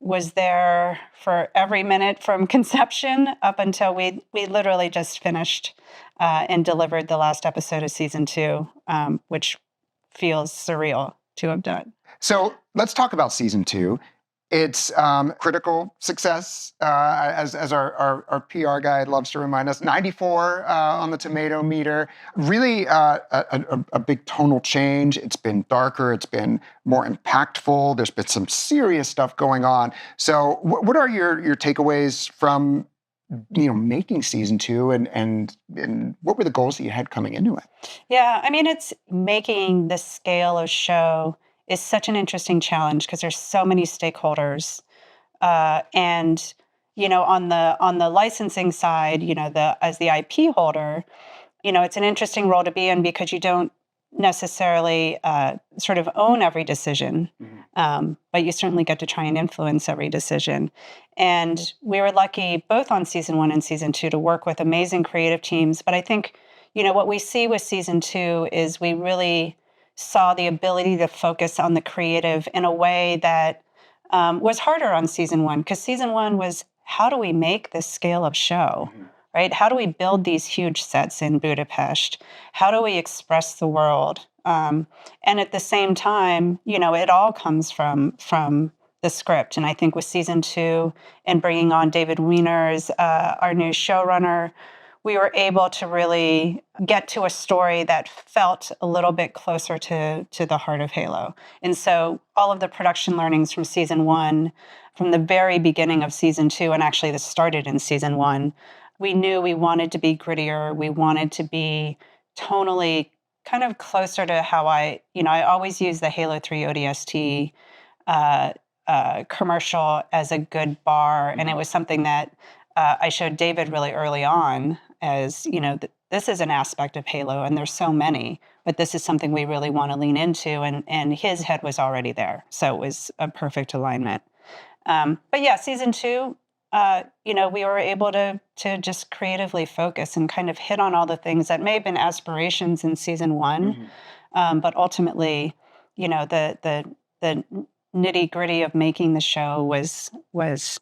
was there for every minute from conception up until we literally just finished and delivered the last episode of Season 2, which feels surreal to have done. So let's talk about Season 2. It's critical success, as our PR guy loves to remind us. 94 on the tomato meter. Really a big tonal change. It's been darker. It's been more impactful. There's been some serious stuff going on. So what are your takeaways from making Season 2, and what were the goals that you had coming into it? Yeah, I mean, it's making the scale of show is such an interesting challenge because there's so many stakeholders, and on the licensing side, as the IP holder, it's an interesting role to be in because you don't necessarily sort of own every decision, but you certainly get to try and influence every decision. And we were lucky both on Season 1 and Season 2 to work with amazing creative teams. But I think what we see with Season 2 is we really saw the ability to focus on the creative in a way that was harder on Season 1, because Season 1 was, how do we make this scale of show, right? How do we build these huge sets in Budapest? How do we express the world? And at the same time, it all comes from the script. And I think with Season 2 and bringing on David Weiner as our new showrunner, we were able to really get to a story that felt a little bit closer to the heart of Halo. And so all of the production learnings from season 1, from the very beginning of season 2, and actually this started in season 1, we knew we wanted to be grittier. We wanted to be tonally kind of closer to how I always use the Halo 3 ODST commercial as a good bar. And it was something that I showed David really early on as, this is an aspect of Halo and there's so many, but this is something we really want to lean into. And his head was already there. So it was a perfect alignment. But yeah, season 2, we were able to just creatively focus and kind of hit on all the things that may have been aspirations in season 1. But ultimately, the nitty gritty of making the show was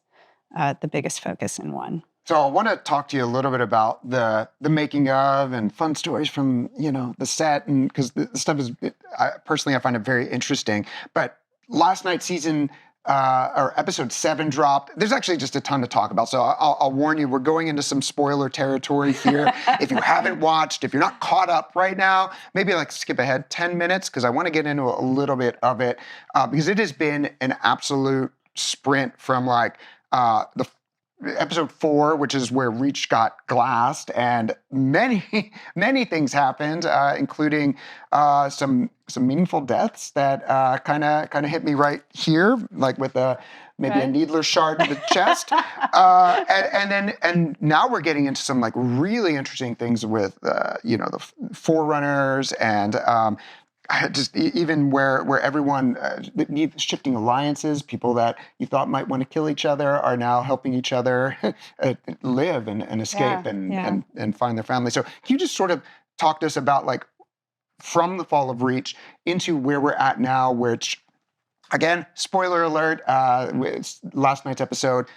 the biggest focus in 1. So I want to talk to you a little bit about the making of and fun stories from, the set, and because the stuff is, I find it very interesting. But last night or episode 7 dropped. There's actually just a ton to talk about. So I'll warn you, we're going into some spoiler territory here. If you haven't watched, if you're not caught up right now, maybe skip ahead 10 minutes because I want to get into a little bit of it because it has been an absolute sprint from the episode 4, which is where Reach got glassed, and many, many things happened, including some meaningful deaths that kind of hit me right here, with maybe a needler shard to the chest, and now we're getting into some really interesting things with the Forerunners and. Just even where everyone needs shifting alliances, people that you thought might want to kill each other are now helping each other live and escape and find their family. So can you just sort of talk to us about from the fall of Reach into where we're at now, which again, spoiler alert, last night's episode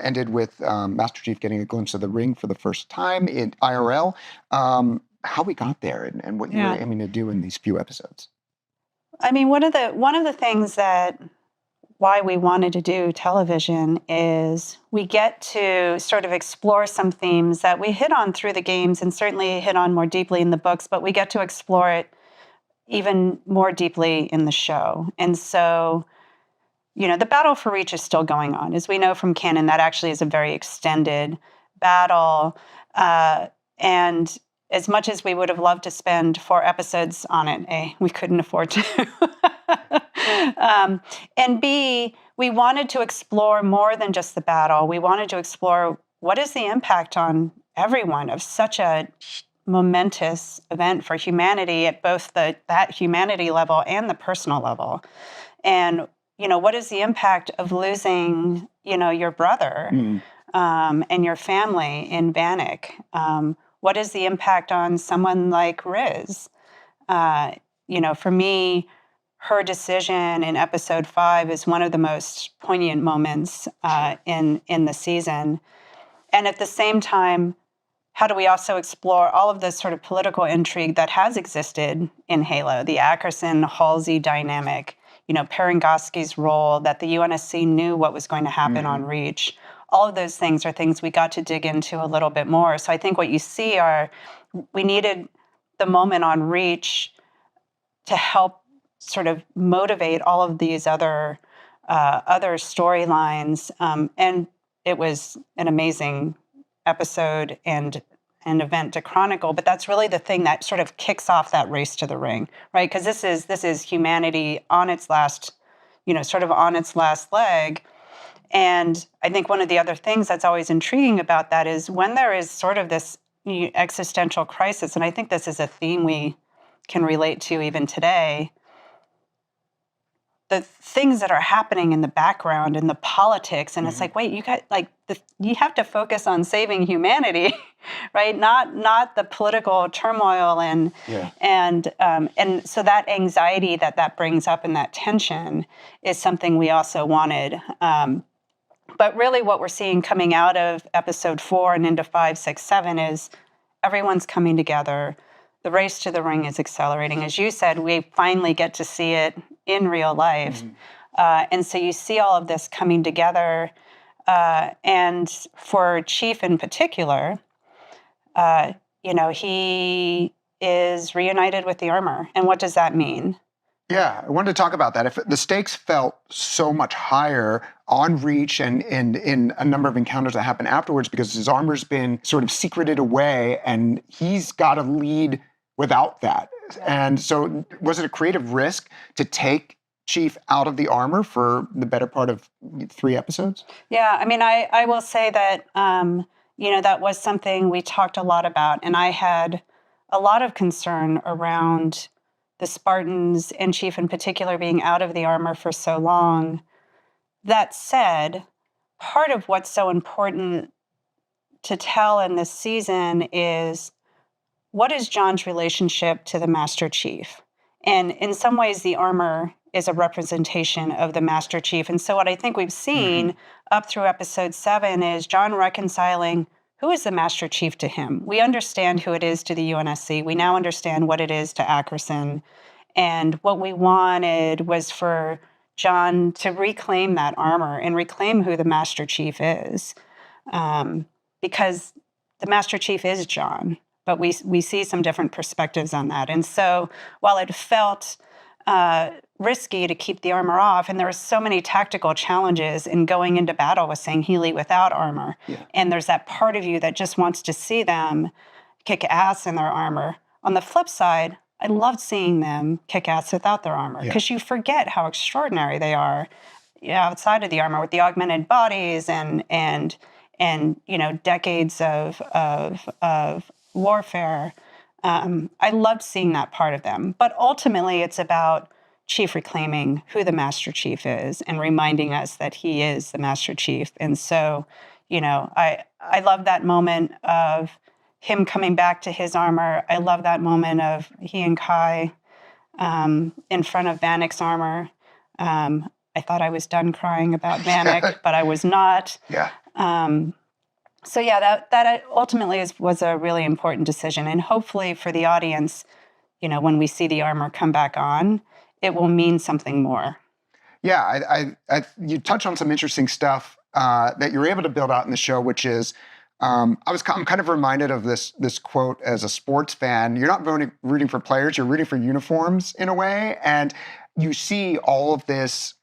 ended with Master Chief getting a glimpse of the ring for the first time in IRL. How we got there and what you were aiming to do in these few episodes. I mean, one of the things why we wanted to do television is we get to sort of explore some themes that we hit on through the games and certainly hit on more deeply in the books, but we get to explore it even more deeply in the show. And so, the battle for Reach is still going on. As we know from canon, that actually is a very extended battle. And as much as we would have loved to spend 4 episodes on it, A, we couldn't afford to. And B, we wanted to explore more than just the battle. We wanted to explore what is the impact on everyone of such a momentous event for humanity at both that humanity level and the personal level. And, what is the impact of losing, your brother and your family in Bannock? What is the impact on someone like Riz? For me, her decision in episode 5 is one of the most poignant moments in the season. And at the same time, how do we also explore all of this sort of political intrigue that has existed in Halo, the Ackerson-Halsey dynamic, Perengoski's role, that the UNSC knew what was going to happen on Reach. All of those things are things we got to dig into a little bit more. So I think what you see we needed the moment on Reach to help sort of motivate all of these other storylines. And it was an amazing episode and an event to chronicle, but that's really the thing that sort of kicks off that race to the ring, right? Because this is humanity on its last, sort of on its last leg. And I think one of the other things that's always intriguing about that is when there is sort of this existential crisis, and I think this is a theme we can relate to even today, the things that are happening in the background and the politics, and it's wait, you have to focus on saving humanity, right? Not the political turmoil and so that anxiety that brings up and that tension is something we also wanted. But really what we're seeing coming out of episode 4 and into 5, 6, 7 is everyone's coming together. The race to the ring is accelerating. As you said, we finally get to see it in real life. And so you see all of this coming together. And for Chief in particular, he is reunited with the armor. And what does that mean? Yeah, I wanted to talk about that. If the stakes felt so much higher on Reach and in a number of encounters that happen afterwards because his armor's been sort of secreted away and he's got to lead without that. And so was it a creative risk to take Chief out of the armor for the better part of 3 episodes? Yeah, I mean, I will say that, that was something we talked a lot about. And I had a lot of concern around the Spartans and Chief in particular being out of the armor for so long. That said, part of what's so important to tell in this season is what is John's relationship to the Master Chief? And in some ways, the armor is a representation of the Master Chief. And so what I think we've seen up through episode 7 is John reconciling who is the Master Chief to him. We understand who it is to the UNSC. We now understand what it is to Ackerson. And what we wanted was for John to reclaim that armor and reclaim who the Master Chief is. Because the Master Chief is John, but we see some different perspectives on that. And so while it felt risky to keep the armor off, and there were so many tactical challenges in going into battle with Sangheili without armor, and there's that part of you that just wants to see them kick ass in their armor. On the flip side, I loved seeing them kick ass without their armor because you forget how extraordinary they are outside of the armor with the augmented bodies and decades of warfare. I loved seeing that part of them. But ultimately, it's about Chief reclaiming who the Master Chief is and reminding us that he is the Master Chief. And so, I love that moment of him coming back to his armor. I love that moment of he and Kai in front of Vanek's armor. I thought I was done crying about Vanek, but I was not. Yeah. So that ultimately was a really important decision. And hopefully for the audience, when we see the armor come back on, it will mean something more. Yeah, you touch on some interesting stuff that you're able to build out in the show, which is, I'm kind of reminded of this quote as a sports fan. You're not rooting for players, you're rooting for uniforms in a way. And you see all of this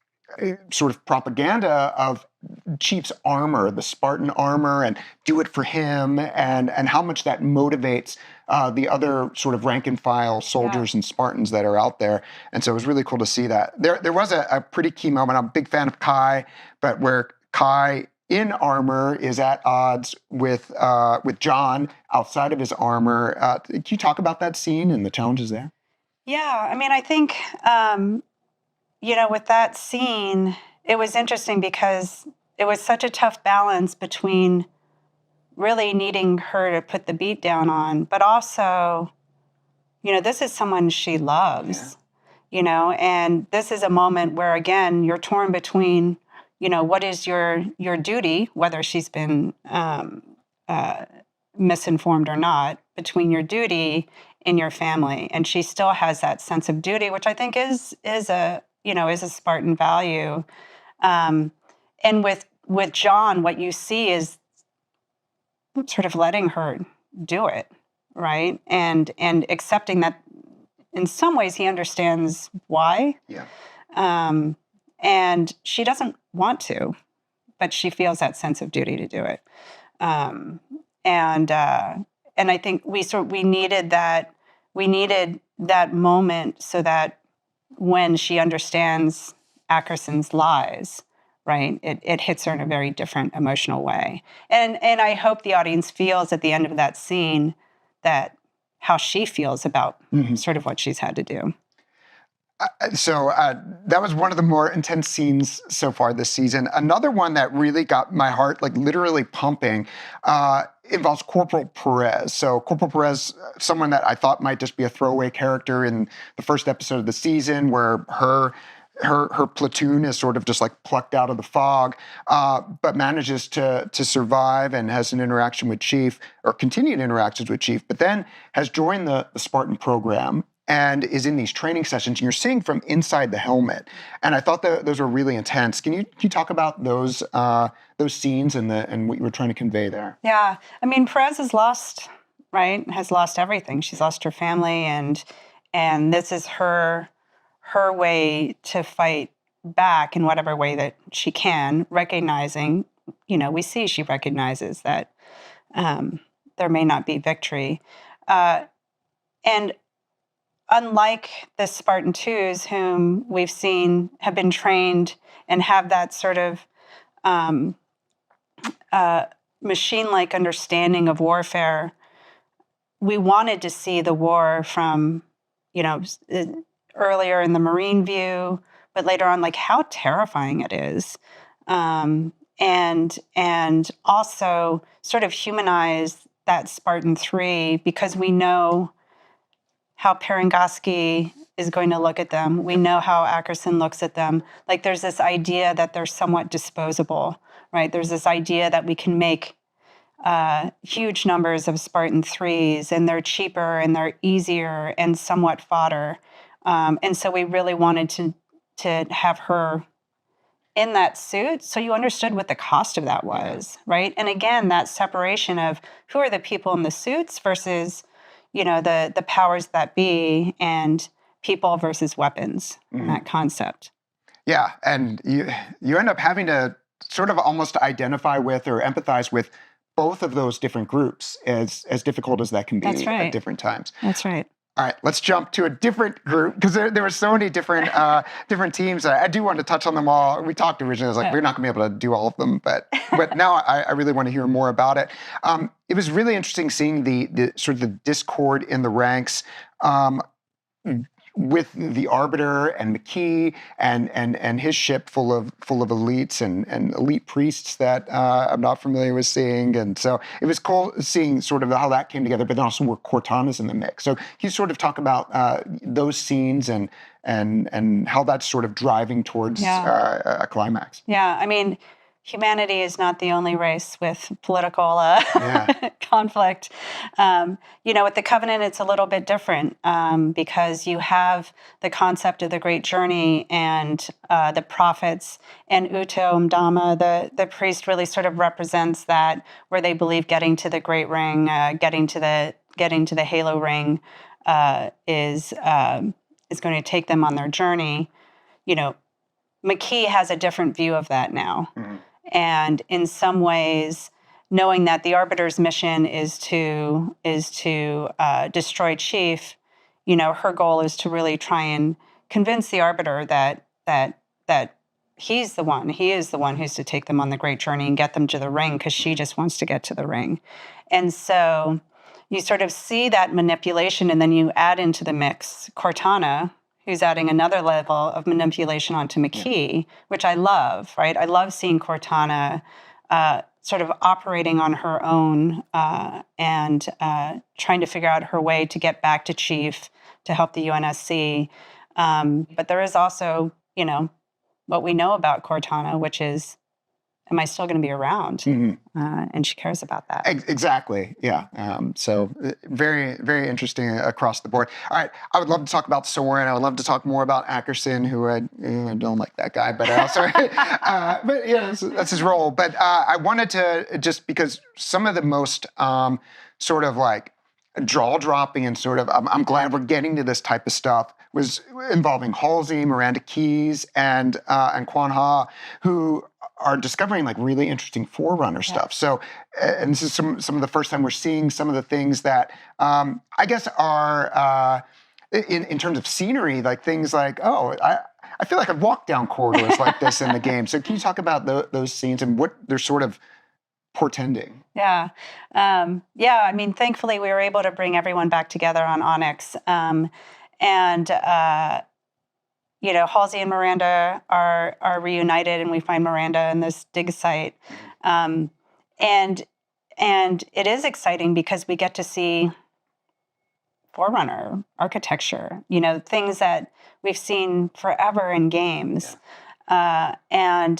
sort of propaganda of Chief's armor, the Spartan armor, and do it for him, and how much that motivates the other sort of rank and file soldiers and Spartans that are out there. And so it was really cool to see that. There was a pretty key moment. I'm a big fan of Kai, but where Kai in armor is at odds with John outside of his armor. Can you talk about that scene and the challenges there? Yeah, I mean, I think with that scene, it was interesting because it was such a tough balance between really needing her to put the beat down on, but also, this is someone she loves, and this is a moment where, again, you're torn between, what is your duty, whether she's been misinformed or not, between your duty and your family. And she still has that sense of duty, which I think is a Spartan value. And with John, what you see is sort of letting her do it, right? And accepting that in some ways he understands why. Yeah. And she doesn't want to, but she feels that sense of duty to do it. And I think we needed that moment so that when she understands Ackerson's lies, right, it hits her in a very different emotional way. And I hope the audience feels at the end of that scene that how she feels about sort of what she's had to do. So that was one of the more intense scenes so far this season. Another one that really got my heart like literally pumping involves Corporal Perez. So Corporal Perez, someone that I thought might just be a throwaway character in the first episode of the season, where her platoon is sort of just like plucked out of the fog, but manages to survive and has an interaction with Chief, or continued interactions with Chief, but then has joined the Spartan program and is in these training sessions, and you're seeing from inside the helmet. And I thought that those were really intense. Can you talk about those scenes and what you were trying to convey there? Yeah, I mean, Perez has lost right? Has lost everything. She's lost her family, and this is her way to fight back in whatever way that she can, recognizing, we see she recognizes that there may not be victory. And unlike the Spartan 2s, whom we've seen have been trained and have that sort of machine-like understanding of warfare, we wanted to see the war from, earlier in the Marine view, but later on, like how terrifying it is. And also sort of humanize that Spartan 3, because we know how Perengoski is going to look at them. We know how Ackerson looks at them. Like there's this idea that they're somewhat disposable, right? There's this idea that we can make huge numbers of Spartan 3s, and they're cheaper and they're easier and somewhat fodder. And so we really wanted to have her in that suit, so you understood what the cost of that was, right? And again, that separation of who are the people in the suits versus, the powers that be, and people versus weapons, that concept. Yeah, and you end up having to sort of almost identify with or empathize with both of those different groups, as difficult as that can be at different times. That's right. All right, let's jump to a different group, because there were so many different different teams. I do want to touch on them all. We talked originally, I was like, we're not going to be able to do all of them, but now I really want to hear more about it. It was really interesting seeing the sort of the discord in the ranks with the Arbiter and McKee and his ship full of elites and elite priests that I'm not familiar with seeing. And so it was cool seeing sort of how that came together, but then also where Cortana's in the mix. So can you sort of talk about those scenes and how that's sort of driving towards a climax? Yeah, I mean, humanity is not the only race with political conflict. With the Covenant, it's a little bit different because you have the concept of the Great Journey and the prophets, and Uto Mdama, the priest, really sort of represents that, where they believe getting to the Great Ring, getting to the Halo Ring is going to take them on their journey. McKee has a different view of that now. Mm-hmm. And in some ways, knowing that the Arbiter's mission is to destroy Chief, her goal is to really try and convince the Arbiter that he is the one who's to take them on the Great Journey and get them to the ring, because she just wants to get to the ring. And so you sort of see that manipulation, and then you add into the mix Cortana, who's adding another level of manipulation onto McKee, which I love, right? I love seeing Cortana sort of operating on her own and trying to figure out her way to get back to Chief to help the UNSC. But there is also, what we know about Cortana, which is, am I still going to be around? Mm-hmm. And she cares about that. Exactly. Yeah. So very, very interesting across the board. All right. I would love to talk about Soren. I would love to talk more about Ackerson, who I don't like that guy, but also, but yeah, that's his role. But I wanted to, just because some of the most sort of like jaw dropping and sort of, I'm glad we're getting to this type of stuff, was involving Halsey, Miranda Keyes, and Quan Ha, who are discovering like really interesting Forerunner stuff. So, and this is some of the first time we're seeing some of the things that I guess are in terms of scenery, like things like, I feel like I've walked down corridors like this in the game. So can you talk about those scenes and what they're sort of portending? Yeah. I mean, thankfully we were able to bring everyone back together on Onyx. Halsey and Miranda are reunited, and we find Miranda in this dig site. And it is exciting because we get to see Forerunner architecture, things that we've seen forever in games. And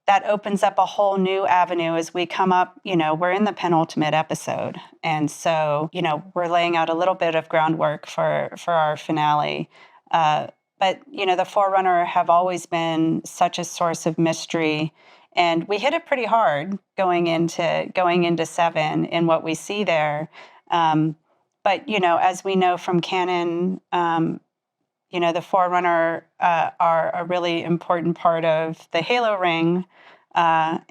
that opens up a whole new avenue as we come up, we're in the penultimate episode. And so, we're laying out a little bit of groundwork for our finale. But the Forerunner have always been such a source of mystery And we hit it pretty hard going into 7 in what we see there. But, as we know from canon, the Forerunner are a really important part of the Halo ring. I'm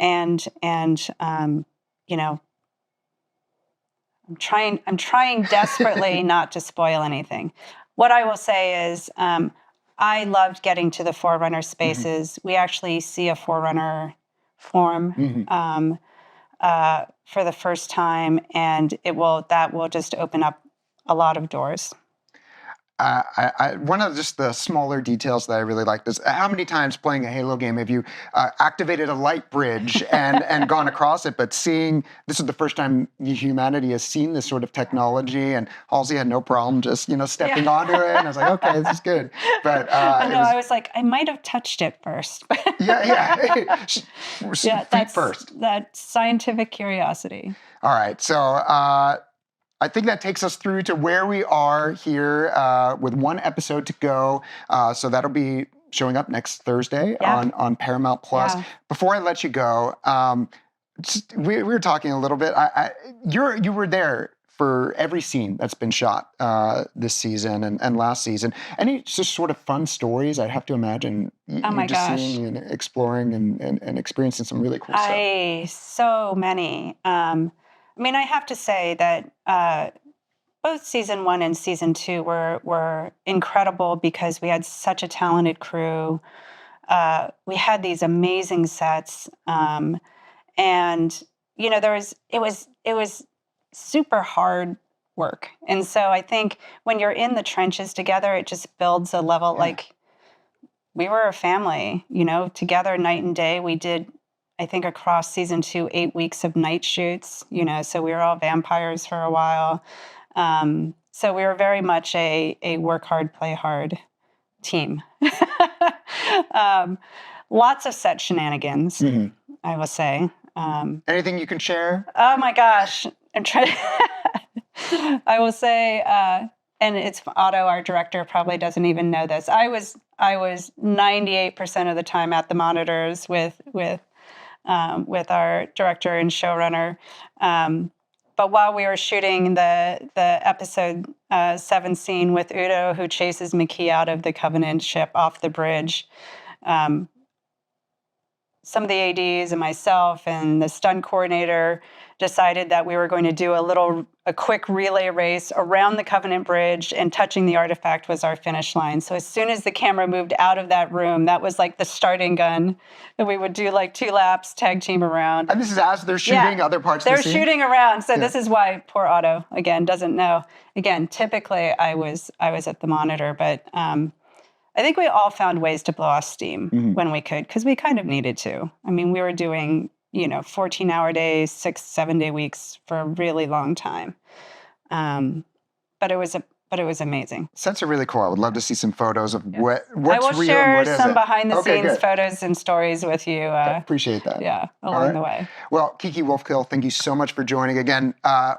trying desperately not to spoil anything. What I will say is I loved getting to the Forerunner spaces. Mm-hmm. We actually see a Forerunner form for the first time, and that will just open up a lot of doors. One of just the smaller details that I really liked is how many times playing a Halo game have you activated a light bridge and gone across it, but this is the first time humanity has seen this sort of technology, and Halsey had no problem just, stepping onto it, and I was like, okay, this is good. But I was like, I might have touched it first. Feet first. That scientific curiosity. All right, so I think that takes us through to where we are here with one episode to go. So that'll be showing up next Thursday on Paramount Plus. Yeah. Before I let you go, we were talking a little bit. You were there for every scene that's been shot this season and last season. Any just sort of fun stories? I have to imagine you're just seeing and exploring and experiencing some really cool stuff. So many. I have to say that both season 1 and season 2 were incredible because we had such a talented crew. We had these amazing sets, and it was super hard work. And so I think when you're in the trenches together, it just builds a level. Like we were a family, together night and day. We did, I think, across season 2, 8 weeks of night shoots, so we were all vampires for a while. So we were very much a work hard, play hard team. Lots of set shenanigans, I will say. Anything you can share? Oh my gosh. I'm trying. I will say, and it's Otto, our director, probably doesn't even know this. I was 98% of the time at the monitors with our director and showrunner. But while we were shooting the episode 7 scene with Udo, who chases McKee out of the Covenant ship off the bridge, some of the ADs and myself and the stunt coordinator decided that we were going to do a quick relay race around the Covenant Bridge, and touching the artifact was our finish line. So as soon as the camera moved out of that room, that was like the starting gun. And we would do like 2 laps, tag team around. And this is as they're shooting other parts of the scene? They're shooting around. So this is why poor Otto, again, doesn't know. Again, typically I was at the monitor, but I think we all found ways to blow off steam when we could, because we kind of needed to. We were doing 14-hour days, 6-7 day weeks for a really long time. But it was amazing. Sets are really cool. I would love to see some photos of what's real. I will share some behind the scenes photos and stories with you. I appreciate that. Yeah, along the way. Well, Kiki Wolfkill, thank you so much for joining again.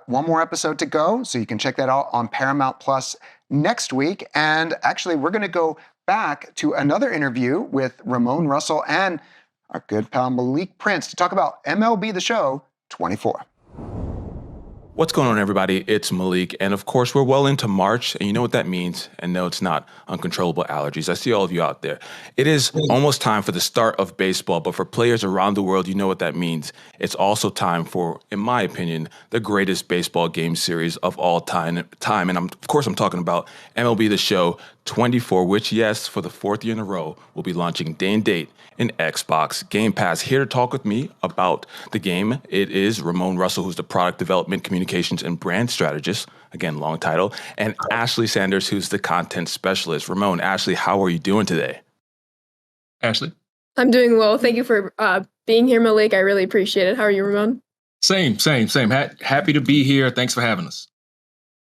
One more episode to go, so you can check that out on Paramount Plus next week. And actually, we're going to go back to another interview with Ramon Russell and our good pal Malik Prince to talk about MLB The Show 24. What's going on, everybody? It's Malik. And of course, we're well into March, and you know what that means. And no, it's not uncontrollable allergies. I see all of you out there. It is almost time for the start of baseball, but for players around the world, you know what that means. It's also time for, in my opinion, the greatest baseball game series of all time. And of course, I'm talking about MLB The Show 24, which, yes, for the 4th year in a row, will be launching day and date in Xbox Game Pass. Here to talk with me about the game, it is Ramon Russell, who's the Product Development, Communications, and Brand Strategist, again, long title, and Ashley Sanders, who's the Content Specialist. Ramon, Ashley, how are you doing today? Ashley? I'm doing well. Thank you for being here, Malik. I really appreciate it. How are you, Ramon? Same. Happy to be here. Thanks for having us.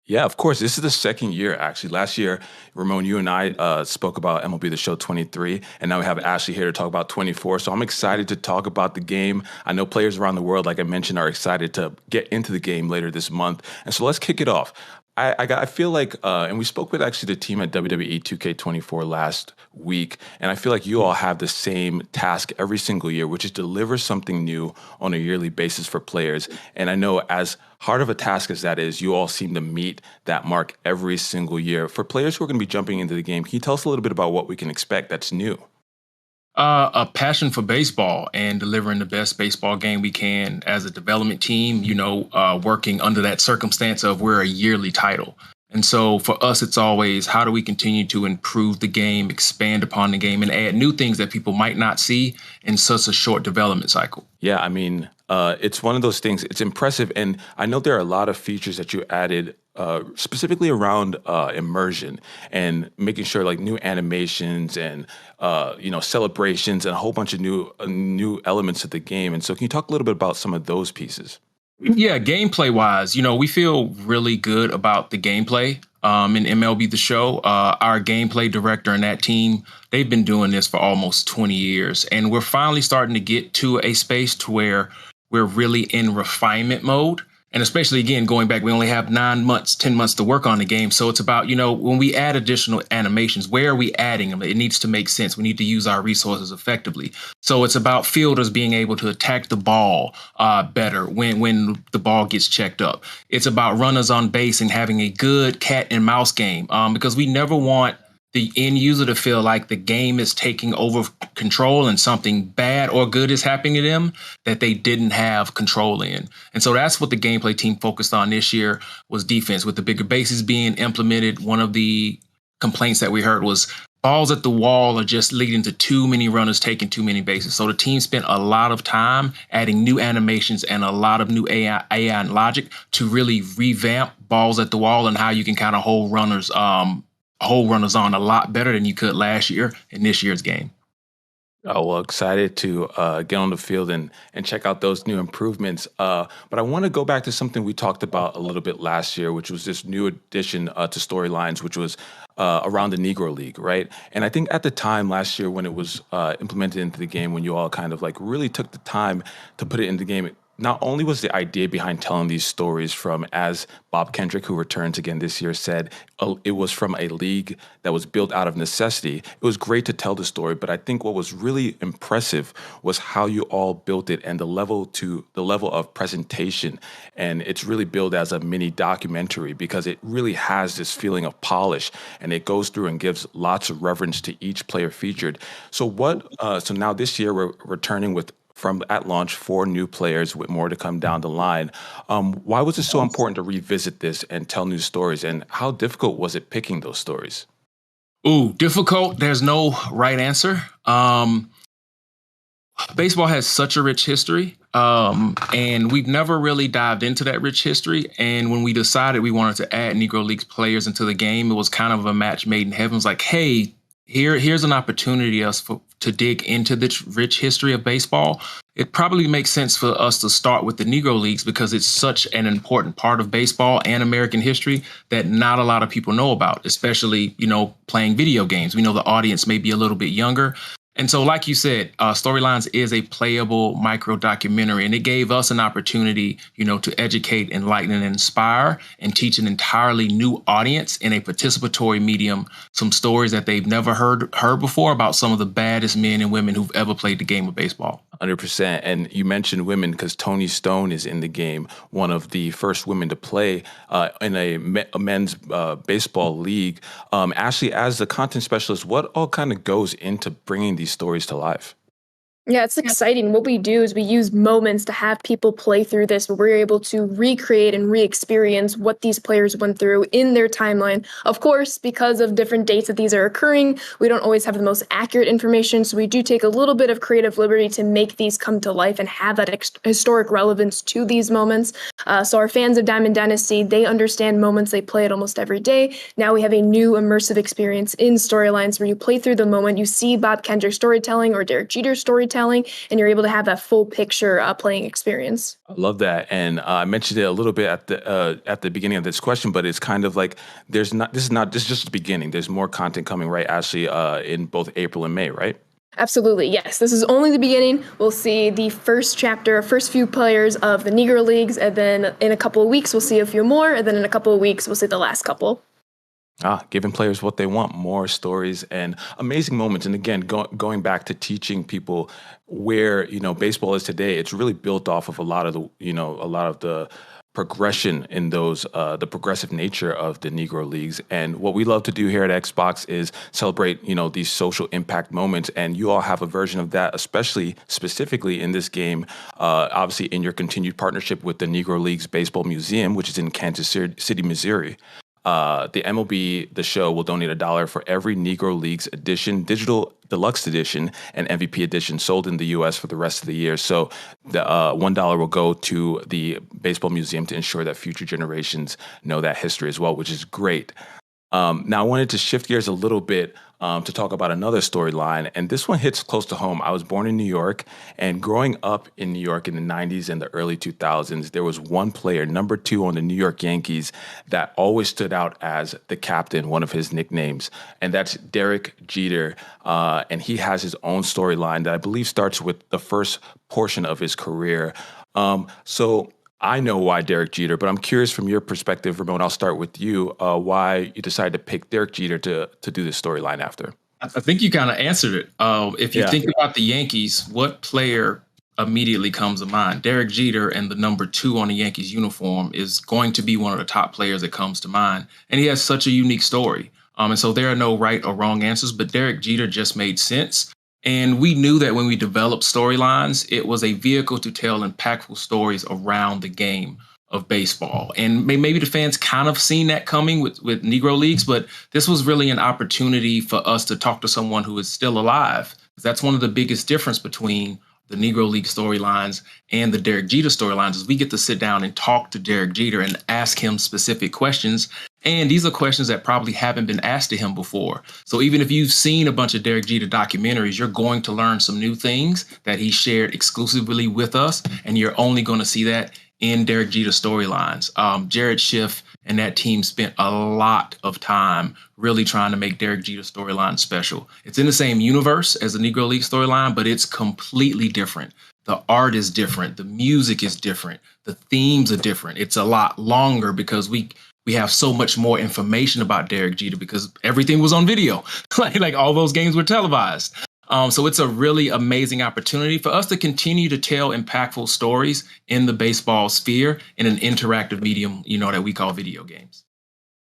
Yeah, of course. This is the 2nd year, actually. Last year, Ramon, you and I spoke about MLB The Show 23, and now we have Ashley here to talk about 24. So I'm excited to talk about the game. I know players around the world, like I mentioned, are excited to get into the game later this month. And so let's kick it off. I feel like, and we spoke with actually the team at WWE 2K24 last week, and I feel like you all have the same task every single year, which is deliver something new on a yearly basis for players. And I know as hard of a task as that is, you all seem to meet that mark every single year. For players who are going to be jumping into the game, can you tell us a little bit about what we can expect that's new? A passion for baseball and delivering the best baseball game we can as a development team, working under that circumstance of we're a yearly title. And so for us, it's always how do we continue to improve the game, expand upon the game, and add new things that people might not see in such a short development cycle. Yeah, I mean, it's one of those things. It's impressive. And I know there are a lot of features that you added specifically around immersion and making sure like new animations and celebrations and a whole bunch of new elements to the game. And so can you talk a little bit about some of those pieces? Yeah, gameplay wise, we feel really good about the gameplay in MLB The Show. Our gameplay director and that team, they've been doing this for almost 20 years. And we're finally starting to get to a space to where we're really in refinement mode. And especially, again, going back, we only have 10 months to work on the game. So it's about, when we add additional animations, where are we adding them? It needs to make sense. We need to use our resources effectively. So it's about fielders being able to attack the ball better when the ball gets checked up. It's about runners on base and having a good cat and mouse game because we never want the end user to feel like the game is taking over control and something bad or good is happening to them that they didn't have control in. And so that's what the gameplay team focused on this year was defense. With the bigger bases being implemented, one of the complaints that we heard was balls at the wall are just leading to too many runners taking too many bases. So the team spent a lot of time adding new animations and a lot of new AI and logic to really revamp balls at the wall and how you can kind of hold runners on a lot better than you could last year in this year's game. Oh, well, excited to get on the field and check out those new improvements. But I want to go back to something we talked about a little bit last year, which was this new addition to storylines, which was around the Negro League, right? And I think at the time last year when it was implemented into the game, when you all kind of like really took the time to put it in the game, not only was the idea behind telling these stories from, as Bob Kendrick, who returns again this year, said, it was from a league that was built out of necessity. It was great to tell the story, but I think what was really impressive was how you all built it and the level of presentation. And it's really built as a mini documentary because it really has this feeling of polish and it goes through and gives lots of reverence to each player featured. So now this year we're returning from at launch 4 new players with more to come down the line. Why was it so important to revisit this and tell new stories? And how difficult was it picking those stories? Ooh, difficult. There's no right answer. Baseball has such a rich history, and we've never really dived into that rich history. And when we decided we wanted to add Negro Leagues players into the game, it was kind of a match made in heaven. It was like, hey, here's an opportunity to dig into the rich history of baseball. It probably makes sense for us to start with the Negro Leagues because it's such an important part of baseball and American history that not a lot of people know about, especially, playing video games. We know the audience may be a little bit younger. And so, like you said, Storylines is a playable micro documentary, and it gave us an opportunity, to educate, enlighten, and inspire, and teach an entirely new audience in a participatory medium some stories that they've never heard before about some of the baddest men and women who've ever played the game of baseball. 100%. And you mentioned women because Toni Stone is in the game, one of the first women to play in a men's baseball league. Ashley, as the content specialist, what all kind of goes into bringing these stories to life? Yeah, it's exciting. What we do is we use moments to have people play through this, but we're able to recreate and re-experience what these players went through in their timeline. Of course, because of different dates that these are occurring, we don't always have the most accurate information, so we do take a little bit of creative liberty to make these come to life and have that historic relevance to these moments. So our fans of Diamond Dynasty, they understand moments, they play it almost every day. Now we have a new immersive experience in Storylines where you play through the moment, you see Bob Kendrick storytelling or Derek Jeter storytelling, and you're able to have that full picture playing experience. I love that, and I mentioned it a little bit at the beginning of this question, but it's kind of like this is just the beginning. There's more content coming, right, Ashley? In both April and May, right? Absolutely, yes. This is only the beginning. We'll see the first chapter, first few players of the Negro Leagues, and then in a couple of weeks, we'll see a few more, and then in a couple of weeks, we'll see the last couple. Giving players what they want, more stories and amazing moments. And again, going back to teaching people where, baseball is today, it's really built off of a lot of the progression in those, the progressive nature of the Negro Leagues. And what we love to do here at Xbox is celebrate, these social impact moments. And you all have a version of that, specifically in this game, obviously in your continued partnership with the Negro Leagues Baseball Museum, which is in Kansas City, Missouri. The MLB, the show, will donate $1 for every Negro Leagues edition, digital deluxe edition, and MVP edition sold in the U.S. for the rest of the year. So the $1 will go to the Baseball Museum to ensure that future generations know that history as well, which is great. Now, I wanted to shift gears a little bit to talk about another storyline, and this one hits close to home. I was born in New York, and growing up in New York in the 90s and the early 2000s, there was one player, number 2 on the New York Yankees, that always stood out as the captain, one of his nicknames, and that's Derek Jeter, and he has his own storyline that I believe starts with the first portion of his career. So I know why Derek Jeter, but I'm curious from your perspective, Ramon, I'll start with you, why you decided to pick Derek Jeter to do this storyline after. I think you kind of answered it. If you think about the Yankees, what player immediately comes to mind? Derek Jeter, and the number 2 on the Yankees uniform is going to be one of the top players that comes to mind. And he has such a unique story. And so there are no right or wrong answers, but Derek Jeter just made sense. And we knew that when we developed storylines, it was a vehicle to tell impactful stories around the game of baseball. And maybe the fans kind of seen that coming with Negro Leagues, but this was really an opportunity for us to talk to someone who is still alive. That's one of the biggest difference between the Negro League storylines and the Derek Jeter storylines is we get to sit down and talk to Derek Jeter and ask him specific questions. And these are questions that probably haven't been asked to him before. So even if you've seen a bunch of Derek Jeter documentaries, you're going to learn some new things that he shared exclusively with us. And you're only going to see that in Derek Jeter storylines. Jared Schiff and that team spent a lot of time really trying to make Derek Jeter storyline special. It's in the same universe as the Negro League storyline, but it's completely different. The art is different. The music is different. The themes are different. It's a lot longer because we have so much more information about Derek Jeter because everything was on video. like all those games were televised. So it's a really amazing opportunity for us to continue to tell impactful stories in the baseball sphere in an interactive medium, that we call video games.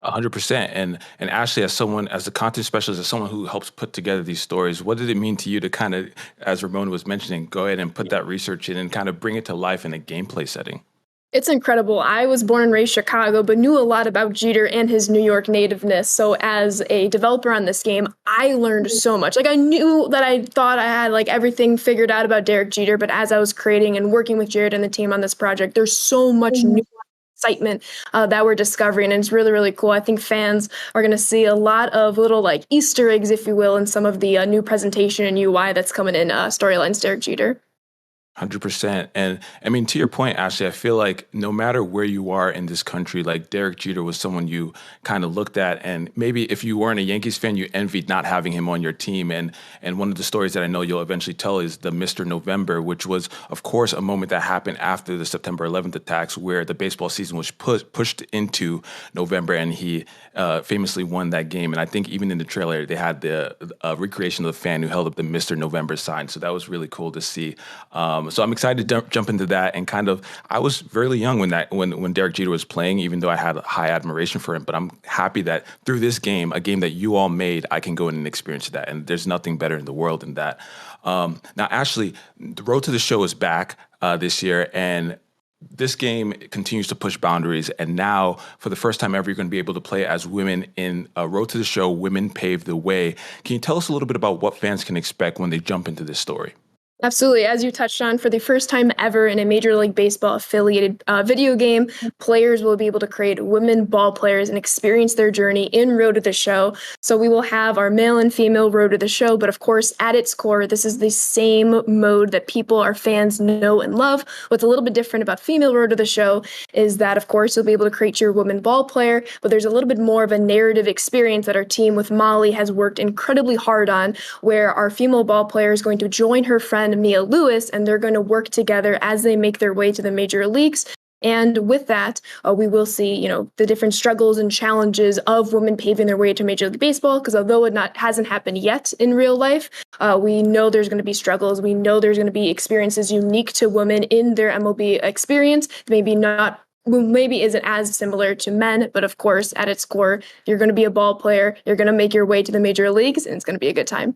100%. And Ashley, as the content specialist, as someone who helps put together these stories, what did it mean to you to kind of, as Ramon was mentioning, go ahead and put that research in and kind of bring it to life in a gameplay setting? It's incredible. I was born and raised Chicago, but knew a lot about Jeter and his New York nativeness. So as a developer on this game, I learned so much. I knew that I thought I had everything figured out about Derek Jeter, but as I was creating and working with Jared and the team on this project, there's so much new excitement that we're discovering, and it's really, really cool. I think fans are going to see a lot of little Easter eggs, if you will, in some of the new presentation and UI that's coming in Storylines Derek Jeter. 100%. And I mean, to your point, Ashley, I feel like no matter where you are in this country, Derek Jeter was someone you kind of looked at, and maybe if you weren't a Yankees fan, you envied not having him on your team. And one of the stories that I know you'll eventually tell is the Mr. November, which was, of course, a moment that happened after the September 11th attacks, where the baseball season was pushed into November, and he famously won that game. And I think even in the trailer, they had the recreation of the fan who held up the Mr. November sign. So that was really cool to see. So I'm excited to jump into that, and I was really young when Derek Jeter was playing, even though I had high admiration for him. But I'm happy that through this game, a game that you all made, I can go in and experience that. And there's nothing better in the world than that. Now, Ashley, the road to the show is back this year, and this game continues to push boundaries. And now, for the first time ever, you're going to be able to play as women in Road to the Show, Women Pave the Way. Can you tell us a little bit about what fans can expect when they jump into this story? Absolutely. As you touched on, for the first time ever in a Major League Baseball affiliated video game, players will be able to create women ball players and experience their journey in Road to the Show. So we will have our male and female Road to the Show, but of course, at its core, this is the same mode that people, our fans, know and love. What's a little bit different about female Road to the Show is that, of course, you'll be able to create your woman ball player, but there's a little bit more of a narrative experience that our team with Molly has worked incredibly hard on, where our female ball player is going to join her friend Mia Lewis, and they're going to work together as they make their way to the major leagues. And with that, we will see, the different struggles and challenges of women paving their way to Major League Baseball. Because although it hasn't happened yet in real life, we know there's going to be struggles. We know there's going to be experiences unique to women in their MLB experience. Maybe isn't as similar to men, but of course, at its core, you're going to be a ball player. You're going to make your way to the major leagues, and it's going to be a good time.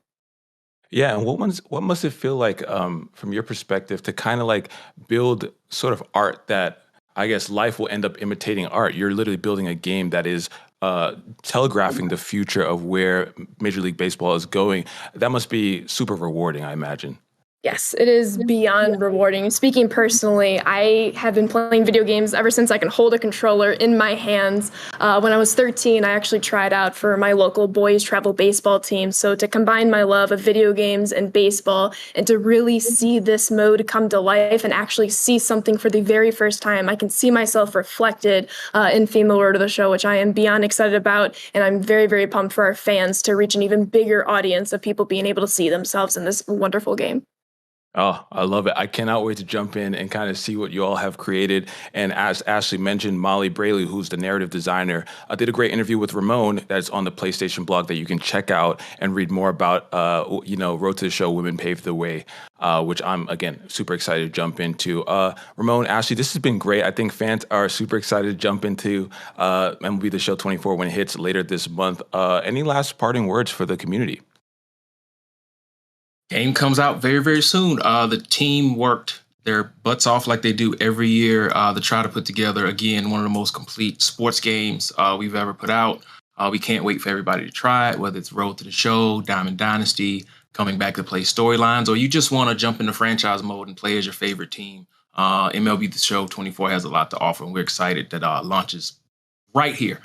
Yeah, and what must it feel like from your perspective to kind of like build sort of art that I guess life will end up imitating art? You're literally building a game that is telegraphing the future of where Major League Baseball is going. That must be super rewarding, I imagine. Yes, it is beyond rewarding. Speaking personally, I have been playing video games ever since I can hold a controller in my hands. When I was 13, I actually tried out for my local boys travel baseball team. So to combine my love of video games and baseball and to really see this mode come to life and actually see something for the very first time, I can see myself reflected in Female Road to the Show, which I am beyond excited about. And I'm very, very pumped for our fans to reach an even bigger audience of people being able to see themselves in this wonderful game. Oh, I love it. I cannot wait to jump in and kind of see what you all have created. And as Ashley mentioned, Molly Braley, who's the narrative designer, did a great interview with Ramon that's on the PlayStation blog that you can check out and read more about, Road to the Show, Women Paved the Way, which I'm, again, super excited to jump into. Ramon, Ashley, this has been great. I think fans are super excited to jump into MLB The Show 24 when it hits later this month. Any last parting words for the community? Game comes out very, very soon. The team worked their butts off like they do every year to try to put together, again, one of the most complete sports games we've ever put out. We can't wait for everybody to try it, whether it's Road to the Show, Diamond Dynasty, coming back to play storylines, or you just want to jump into franchise mode and play as your favorite team. MLB The Show 24 has a lot to offer, and we're excited that launches right here.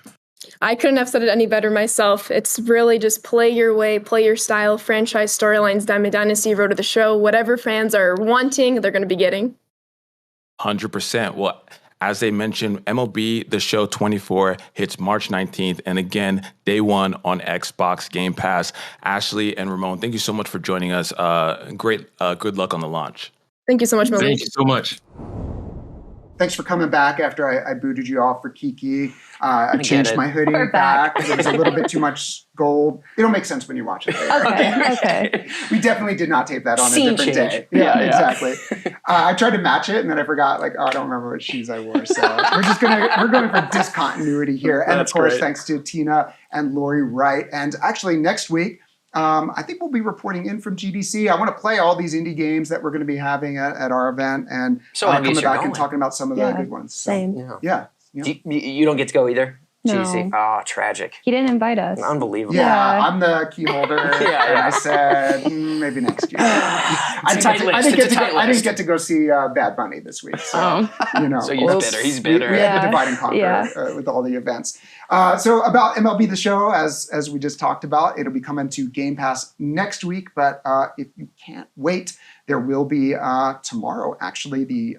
I couldn't have said it any better myself. It's really just play your way, play your style, franchise storylines, Diamond Dynasty, Road to the Show, whatever fans are wanting, they're going to be getting. 100%. Well, as they mentioned, MLB The Show 24 hits March 19th. And again, day one on Xbox Game Pass. Ashley and Ramon, thank you so much for joining us. Good luck on the launch. Thank you so much, Malik. Thank you so much. Thanks for coming back after I booted you off for Kiki. I changed my hoodie back because it was a little bit too much gold. It'll make sense when you watch it later. Okay. We definitely did not tape that on Scene a different change. day. Yeah, exactly. I tried to match it and then I forgot, I don't remember what shoes I wore. So we're going for discontinuity here. And That's of course, great. thanks to Tina and Lori Wright. And actually next week, I think we'll be reporting in from GDC. I want to play all these indie games that we're going to be having at our event and coming back and talking about some of the good ones. So, Same. Yeah. You don't get to go either? No. GDC? Oh, tragic. He didn't invite us. Unbelievable. Yeah, I'm the key holder. And I said, maybe next year. I didn't get to go see Bad Bunny this week. So, So you're bitter. He's bitter. We had to divide and conquer with all the events. So about MLB The Show, as we just talked about, it'll be coming to Game Pass next week. But if you can't wait, there will be tomorrow, actually, the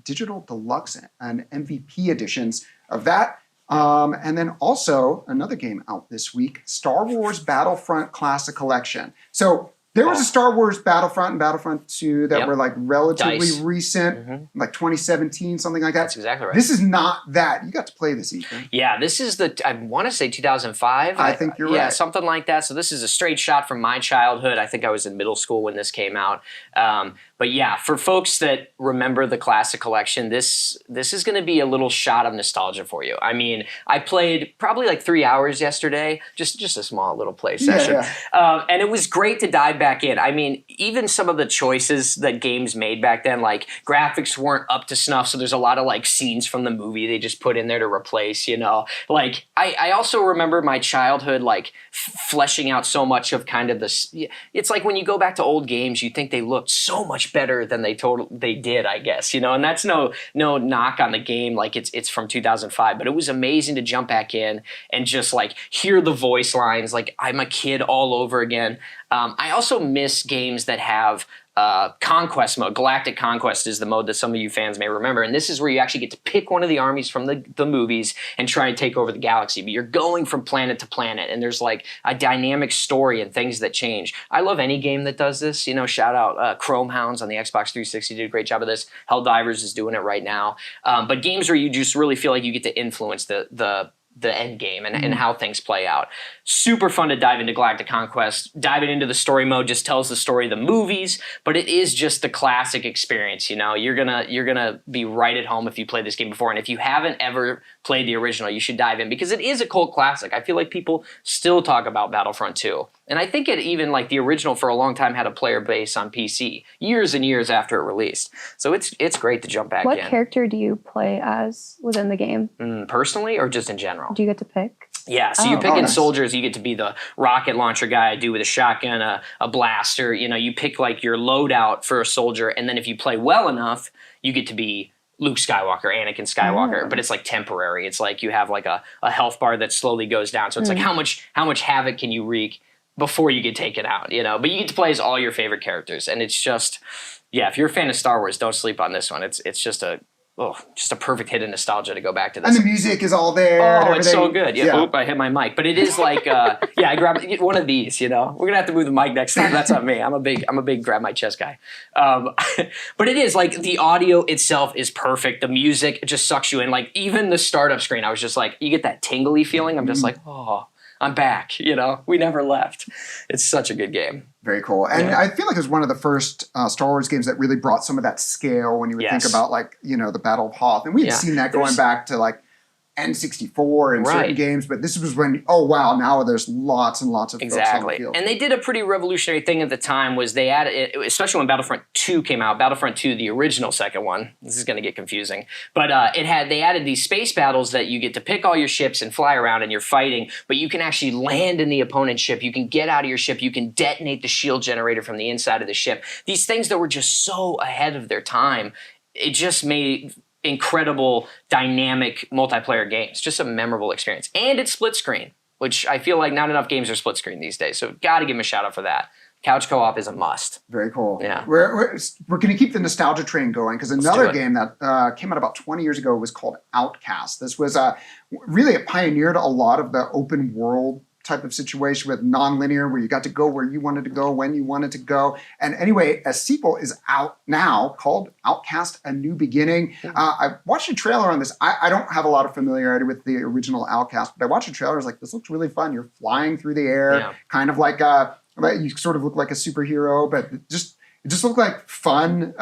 digital deluxe and MVP editions of that. And then also another game out this week, Star Wars Battlefront Classic Collection. So there was a Star Wars Battlefront and Battlefront 2 that were relatively recent, like 2017, something like that. That's exactly right. This is not that. You got to play this, Ethan. Yeah, this is I want to say 2005. I think you're right. Yeah, something like that. So this is a straight shot from my childhood. I think I was in middle school when this came out. But yeah, for folks that remember the Classic Collection, this is going to be a little shot of nostalgia for you. I mean, I played probably like 3 hours yesterday, just a small little play session. And it was great to dive back in. I mean, even some of the choices that games made back then, like graphics weren't up to snuff, so there's a lot of like scenes from the movie they just put in there to replace, Like, I also remember my childhood, like, fleshing out so much of kind of this. It's like when you go back to old games, you think they looked so much better than they did, I guess, and that's no knock on the game, like it's from 2005, but it was amazing to jump back in and just like hear the voice lines, like I'm a kid all over again. I also miss games that have Conquest mode. Galactic Conquest is the mode that some of you fans may remember, and this is where you actually get to pick one of the armies from the movies and try and take over the galaxy, but you're going from planet to planet, and there's like a dynamic story and things that change. I love any game that does this. Shout out Chrome Hounds on the Xbox 360 did a great job of this. Helldivers is doing it right now. But games where you just really feel like you get to influence the end game and how things play out. Super fun to dive into Galactic Conquest. Diving into the story mode just tells the story of the movies, but it is just the classic experience. You're gonna be right at home if you played this game before, and if you haven't ever played the original, you should dive in because it is a cult classic. I feel like people still talk about Battlefront 2. And I think it even, like the original for a long time, had a player base on PC years and years after it released. So it's great to jump back in. What character do you play as within the game? Personally or just in general? Do you get to pick? Yeah, so you pick in soldiers, you get to be the rocket launcher guy. I do with a shotgun, a blaster. You pick like your loadout for a soldier, and then if you play well enough, you get to be Luke Skywalker, Anakin Skywalker, but it's like temporary. It's like you have like a health bar that slowly goes down. So it's like how much havoc can you wreak before you get taken out, But you get to play as all your favorite characters, and it's just, if you're a fan of Star Wars, don't sleep on this one. It's just a perfect hit of nostalgia to go back to this. And the music is all there. Oh, it's so good. Yeah. Oop, I hit my mic. But it is like, I grab one of these, We're going to have to move the mic next time. That's on me. I'm a big grab my chest guy. But it is like the audio itself is perfect. The music just sucks you in. Like even the startup screen, I was just like, you get that tingly feeling. I'm just like, I'm back, we never left. It's such a good game. Very cool. And I feel like it was one of the first Star Wars games that really brought some of that scale when you would think about like, the Battle of Hoth. And we had seen that going back to like N64 and certain games, but this was when, now there's lots and lots of folks on the field. And they did a pretty revolutionary thing at the time was they added, especially when Battlefront 2 came out, Battlefront 2, the original second one, this is going to get confusing, but they added these space battles that you get to pick all your ships and fly around and you're fighting, but you can actually land in the opponent's ship, you can get out of your ship, you can detonate the shield generator from the inside of the ship. These things that were just so ahead of their time, it just made incredible dynamic multiplayer games. Just a memorable experience. And it's split screen, which I feel like not enough games are split screen these days. So got to give them a shout out for that. Couch co-op is a must. Very cool. Yeah. We're going to keep the nostalgia train going because another game that came out about 20 years ago was called Outcast. This was really it pioneered a lot of the open world type of situation with non-linear where you got to go where you wanted to go when you wanted to go. And anyway, a sequel is out now called Outcast: A New Beginning. I watched a trailer on this. I don't have a lot of familiarity with the original Outcast, but I watched a trailer. I was like, this looks really fun. You're flying through the air, kind of like you sort of look like a superhero, but it just looked like fun,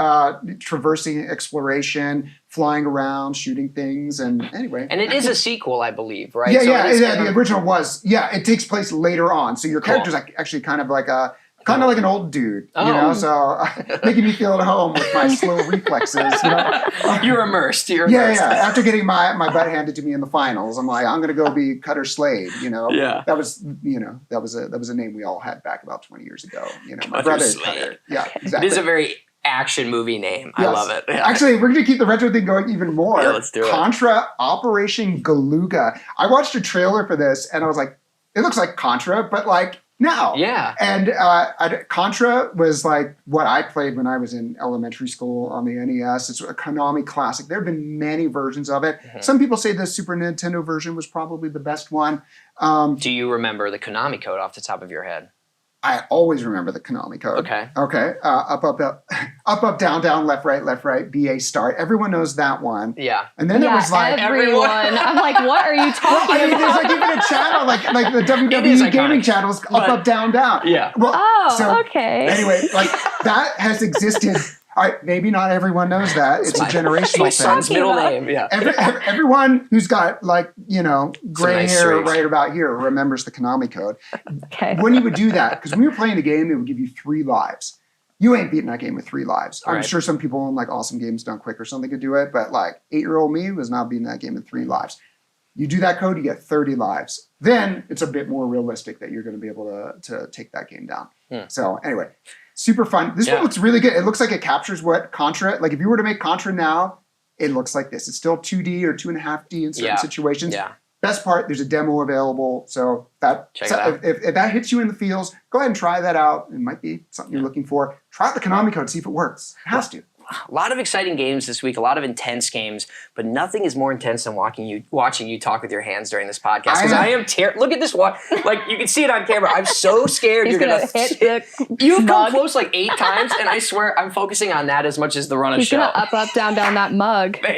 traversing exploration, flying around, shooting things, and anyway. And it is a sequel, I believe, right? Yeah, the original was. Yeah, it takes place later on, so your character's actually kind of like an old dude, so making me feel at home with my slow reflexes. You're immersed. Yeah. After getting my butt handed to me in the finals, I'm like, I'm going to go be Cutter Slade. Yeah. That was a name we all had back about 20 years ago. My brother Cutter. Yeah, exactly. It is a very action movie name. Yes. I love it. Yeah. Actually, we're going to keep the retro thing going even more. Yeah, let's do it. Contra Operation Galuga. I watched a trailer for this, and I was like, it looks like Contra, but like. No. Yeah. And Contra was like what I played when I was in elementary school on the NES. It's a Konami classic. There have been many versions of it. Mm-hmm. Some people say the Super Nintendo version was probably the best one. Do you remember the Konami code off the top of your head? I always remember the Konami code. Okay. Up, down, left, right, BA start. Everyone knows that one. Yeah. And then it was like everyone. I'm like, what are you talking about? There's like even a channel like the WWE gaming channels, up, down. Yeah. Well, okay. Anyway, like that has existed All right, maybe not everyone knows that. It's a generational My thing. son's middle name. Yeah. Everyone who's got like, gray nice hair streaks. right about here remembers the Konami code. Okay. When you would do that, because when you were playing the game, it would give you 3 lives. You ain't beating that game with 3 lives. I'm Right. sure some people in like Awesome Games Done Quick or something could do it, but like 8-year-old me was not beating that game with 3 lives. You do that code, you get 30 lives. Then it's a bit more realistic that you're going to be able to take that game down. So anyway, super fun. This one looks really good. It looks like it captures what Contra, like if you were to make Contra now, it looks like this. It's still 2D or 2.5D in certain situations. Yeah. Best part, there's a demo available. So Check it out. if that hits you in the feels, go ahead and try that out. It might be something you're looking for. Try out the Konami code, see if it works. It has to. A lot of exciting games this week, a lot of intense games, but nothing is more intense than watching you talk with your hands during this podcast. Because I am look at this one. Like you can see it on camera. I'm so scared He's you're gonna hit the You've come mug. close like 8 times, and I swear I'm focusing on that as much as the run of He's show. gonna up, down that mug. I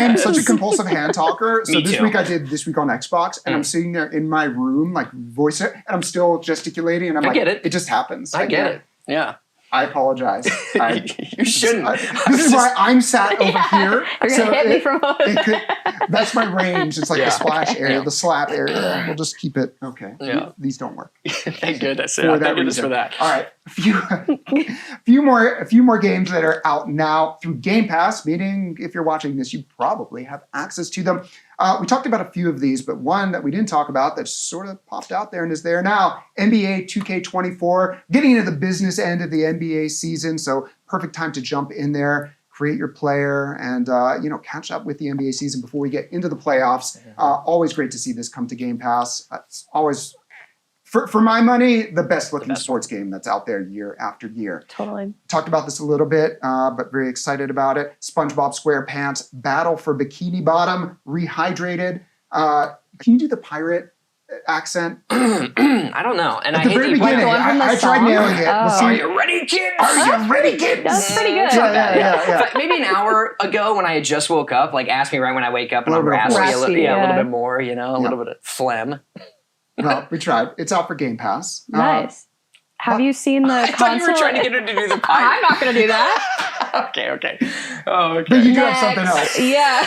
am such a compulsive hand talker. So Me this too. week I did This Week on Xbox, and I'm sitting there in my room, like voice it, and I'm still gesticulating, and I'm like, get it. It just happens. I get it. Yeah. I apologize. You shouldn't. This is why I'm sat over here. You're gonna hit me from that's my range. It's like the splash area, Yeah. the slap area. We'll just keep it. Okay. Yeah. These don't work. Thank goodness. For Yeah, that thank goodness reason. for that. All right. A few more games that are out now through Game Pass, meaning if you're watching this, you probably have access to them. We talked about a few of these, but one that we didn't talk about that sort of popped out there and is there now, NBA 2K24, getting into the business end of the NBA season, so perfect time to jump in there, create your player, and catch up with the NBA season before we get into the playoffs. Always great to see this come to Game Pass. It's always, for my money, the best looking sports game that's out there year after year. Totally. Talked about this a little bit, but very excited about it. SpongeBob SquarePants, Battle for Bikini Bottom, Rehydrated. Can you do the pirate accent? I don't know. And At the very beginning, I tried nailing it. We'll see. Are you ready, kids? Are you ready, kids? That's pretty good. Yeah. Maybe an hour ago when I had just woke up, like ask me right when I wake up and I'm A little bit raspy, raspy, a little yeah. bit more, a little bit of phlegm. Well, we tried. It's out for Game Pass. Nice. Have you seen the I thought you were console? trying to get her to do the pirate. I'm not going to do that. Okay. Oh, okay. But you do have something else. Yeah.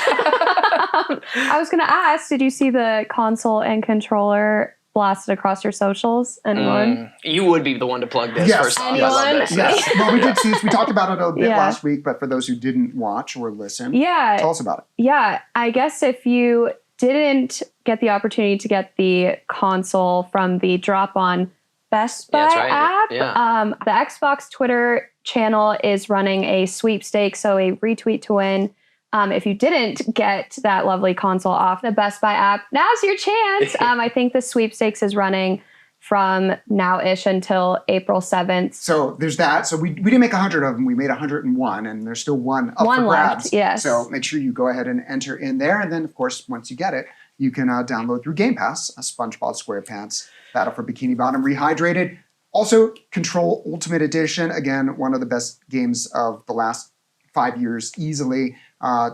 I was going to ask, did you see the console and controller blasted across your socials? Anyone? You would be the one to plug this Yes. first off. I love Anyone? this. Yes. Well, we did see this. We talked about it a bit Yeah. last week, but for those who didn't watch or listen, Yeah. tell us about it. Yeah. I guess if you didn't get the opportunity to get the console from the drop on Best Buy that's right. app, Yeah. the Xbox Twitter channel is running a sweepstakes, so a retweet to win. If you didn't get that lovely console off the Best Buy app, now's your chance. I think the sweepstakes is running from now-ish until April 7th. So there's that. So we didn't make 100 of them. We made 101, and there's still one up One for left, grabs. yes. So make sure you go ahead and enter in there. And then, of course, once you get it, you can download through Game Pass, SpongeBob SquarePants, Battle for Bikini Bottom, Rehydrated. Also, Control Ultimate Edition. Again, one of the best games of the last 5 years, easily.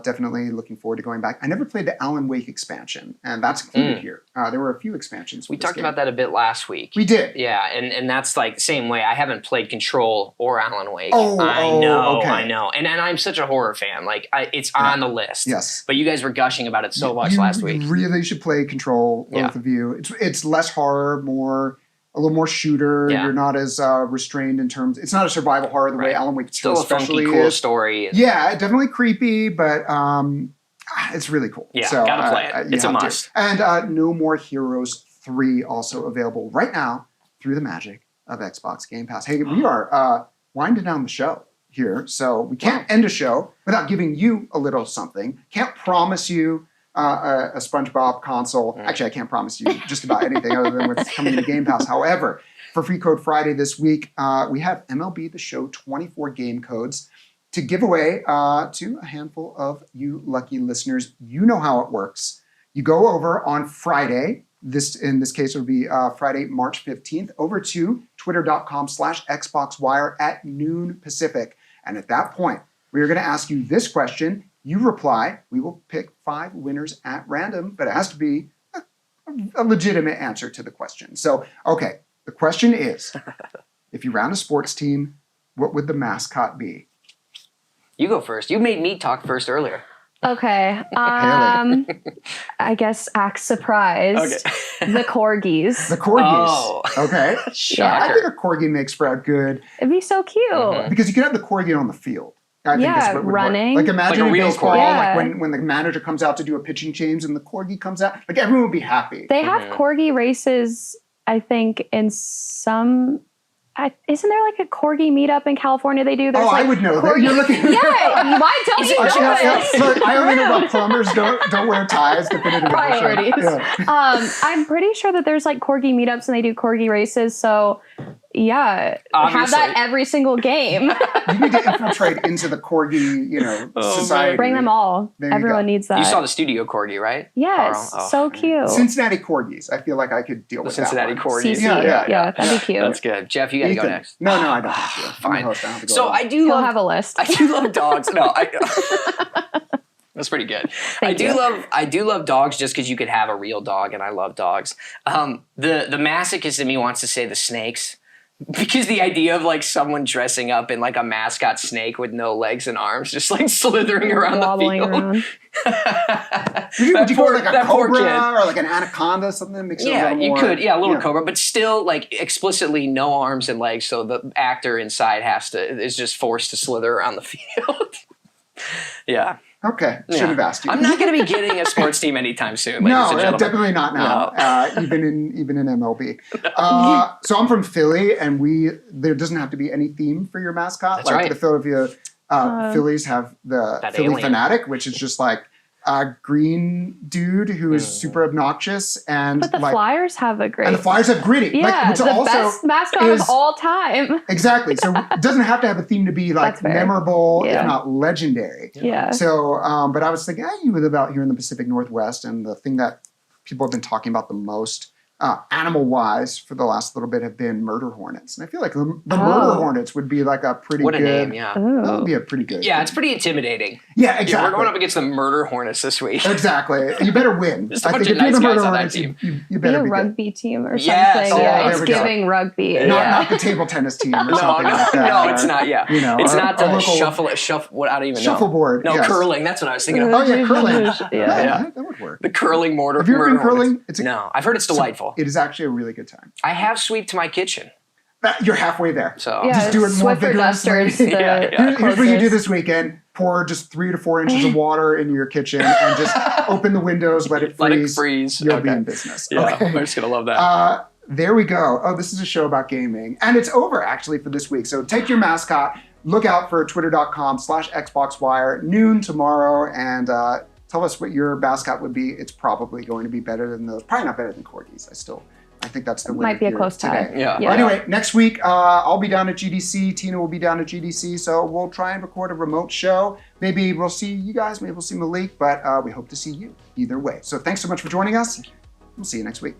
Definitely looking forward to going back. I never played the Alan Wake expansion, and that's included here. There were a few expansions. We talked about that a bit last week. We did. Yeah, and that's like the same way. I haven't played Control or Alan Wake. Oh, I know. okay. And I'm such a horror fan. Like, it's on the list. Yes. But you guys were gushing about it so much last week. You really should play Control, both of you. It's less horror, a little more shooter. Yeah. You're not as restrained in terms. It's not a survival horror the way Alan Wake 2 Still a especially funky, cool is. story. Yeah, definitely creepy, but it's really cool. Yeah, so, gotta play it. you It's a have to. must. And No More Heroes 3 also available right now through the magic of Xbox Game Pass. Hey, we are winding down the show here, so we can't end a show without giving you a little something. Can't promise you a SpongeBob console. Actually, I can't promise you just about anything other than what's coming to Game Pass. However, for Free Code Friday this week, we have MLB The Show 24 game codes to give away to a handful of you lucky listeners. You know how it works. You go over on Friday. In this case, it would be Friday, March 15th, over to twitter.com/XboxWire at noon Pacific. And at that point, we are going to ask you this question. You reply. We will pick 5 winners at random, but it has to be a legitimate answer to the question. So, okay, the question is, if you round a sports team, what would the mascot be? You go first. You made me talk first earlier. Okay. I guess act surprised. Okay. The corgis. The corgis. Oh. Okay. Shocker. I think a corgi makes for a good, It'd be so cute. because you can have the corgi on the field. I think that's Yeah, what would running. work. Like imagine Like a in real baseball, corgi. Yeah. like when the manager comes out to do a pitching change and the corgi comes out, like everyone would be happy. They have corgi races, I think, in some. Isn't there like a corgi meetup in California they do? There's I like would know that. corgi- You're looking. Yeah, why don't you know this? Look, I only know about plumbers don't wear ties to fit into the Priorities. Yeah. I'm pretty sure that there's like corgi meetups and they do corgi races. So yeah, have Obviously. that every single game. You need to infiltrate into the corgi, society. Bring them all. There you Everyone go. needs that. You saw the studio corgi, right? Yes, Carl? Oh. so cute. Cincinnati corgis. I feel like I could deal The with Cincinnati that one. corgis. CC. Yeah. That'd be cute. That's good. Jeff, you got to go Ethan. next. No, I don't have to. I'm the Fine. host. I don't have to go So on. I do He'll love. have a list. I do love dogs. No, that's pretty good. I do love dogs just because you could have a real dog, and I love dogs. The masochist in me wants to say the snakes. Because the idea of like someone dressing up in like a mascot snake with no legs and arms, just like slithering around Wobbling the field. around. Would you go like a that poor cobra kid. or like an anaconda, something that makes it a Yeah, little you more... could. Yeah, a little cobra, but still like explicitly no arms and legs. So the actor inside is just forced to slither around the field. Yeah. Okay, should have asked you. I'm not going to be getting a sports team anytime soon. No, ladies and gentlemen. definitely not now. Even in MLB. So I'm from Philly, and there doesn't have to be any theme for your mascot. That's like right. the Philadelphia Phillies have the That Philly alien. Fanatic, which is just like a green dude who is super obnoxious, and But the like, Flyers have a great. and the Flyers have Gritty. Yeah, which the also best mascot is- of all time. Exactly. So it doesn't have to have a theme to be like That's fair. memorable, Yeah. if not legendary. Yeah. So, but I was thinking, you live out here in the Pacific Northwest, and the thing that people have been talking about the most, animal-wise, for the last little bit, have been murder hornets. And I feel like the murder hornets would be like a pretty What a good. name, yeah. That would Ooh. be a pretty good. Yeah, it's pretty intimidating. Yeah, Yeah, exactly. we're going up against the murder hornets this week. Exactly. You better win. Just a I bunch think of if you're nice the murder guys on that hornets, team. you Be better a be good. rugby team or Yes. something. Oh, Yeah, there it's we go. giving rugby. Not Yeah. the table tennis team or No, something like that. no, it's not. Yeah, it's or not a the local shuffle. What I don't even know. shuffleboard. No, yes. curling. That's what I was thinking of. Oh yeah, curling. Yeah. That would work. The curling mortar. Have you ever murder been curling? hornets. No, I've heard it's delightful. It is actually a really good time. I have sweeped my kitchen, You're halfway there. so Yeah, Just do it more Swiffer vigorously. Dusters. The Yeah. Here's what you do closest. this weekend. Pour just 3 to 4 inches of water into your kitchen and just open the windows, let it freeze. let it freeze. You'll be Okay. in business. Yeah, Okay. I'm just gonna love that. There we go. Oh, this is a show about gaming. And it's over, actually, for this week. So take your mascot. Look out for twitter.com/XboxWire, noon tomorrow, and tell us what your mascot would be. It's probably going to be better than those. Probably not better than corgis. I think that's the winner Might be a here close tie. today. Yeah. Well, anyway, next week I'll be down at GDC. Tina will be down at GDC. So we'll try and record a remote show. Maybe we'll see you guys. Maybe we'll see Malik. But we hope to see you either way. So thanks so much for joining us. We'll see you next week.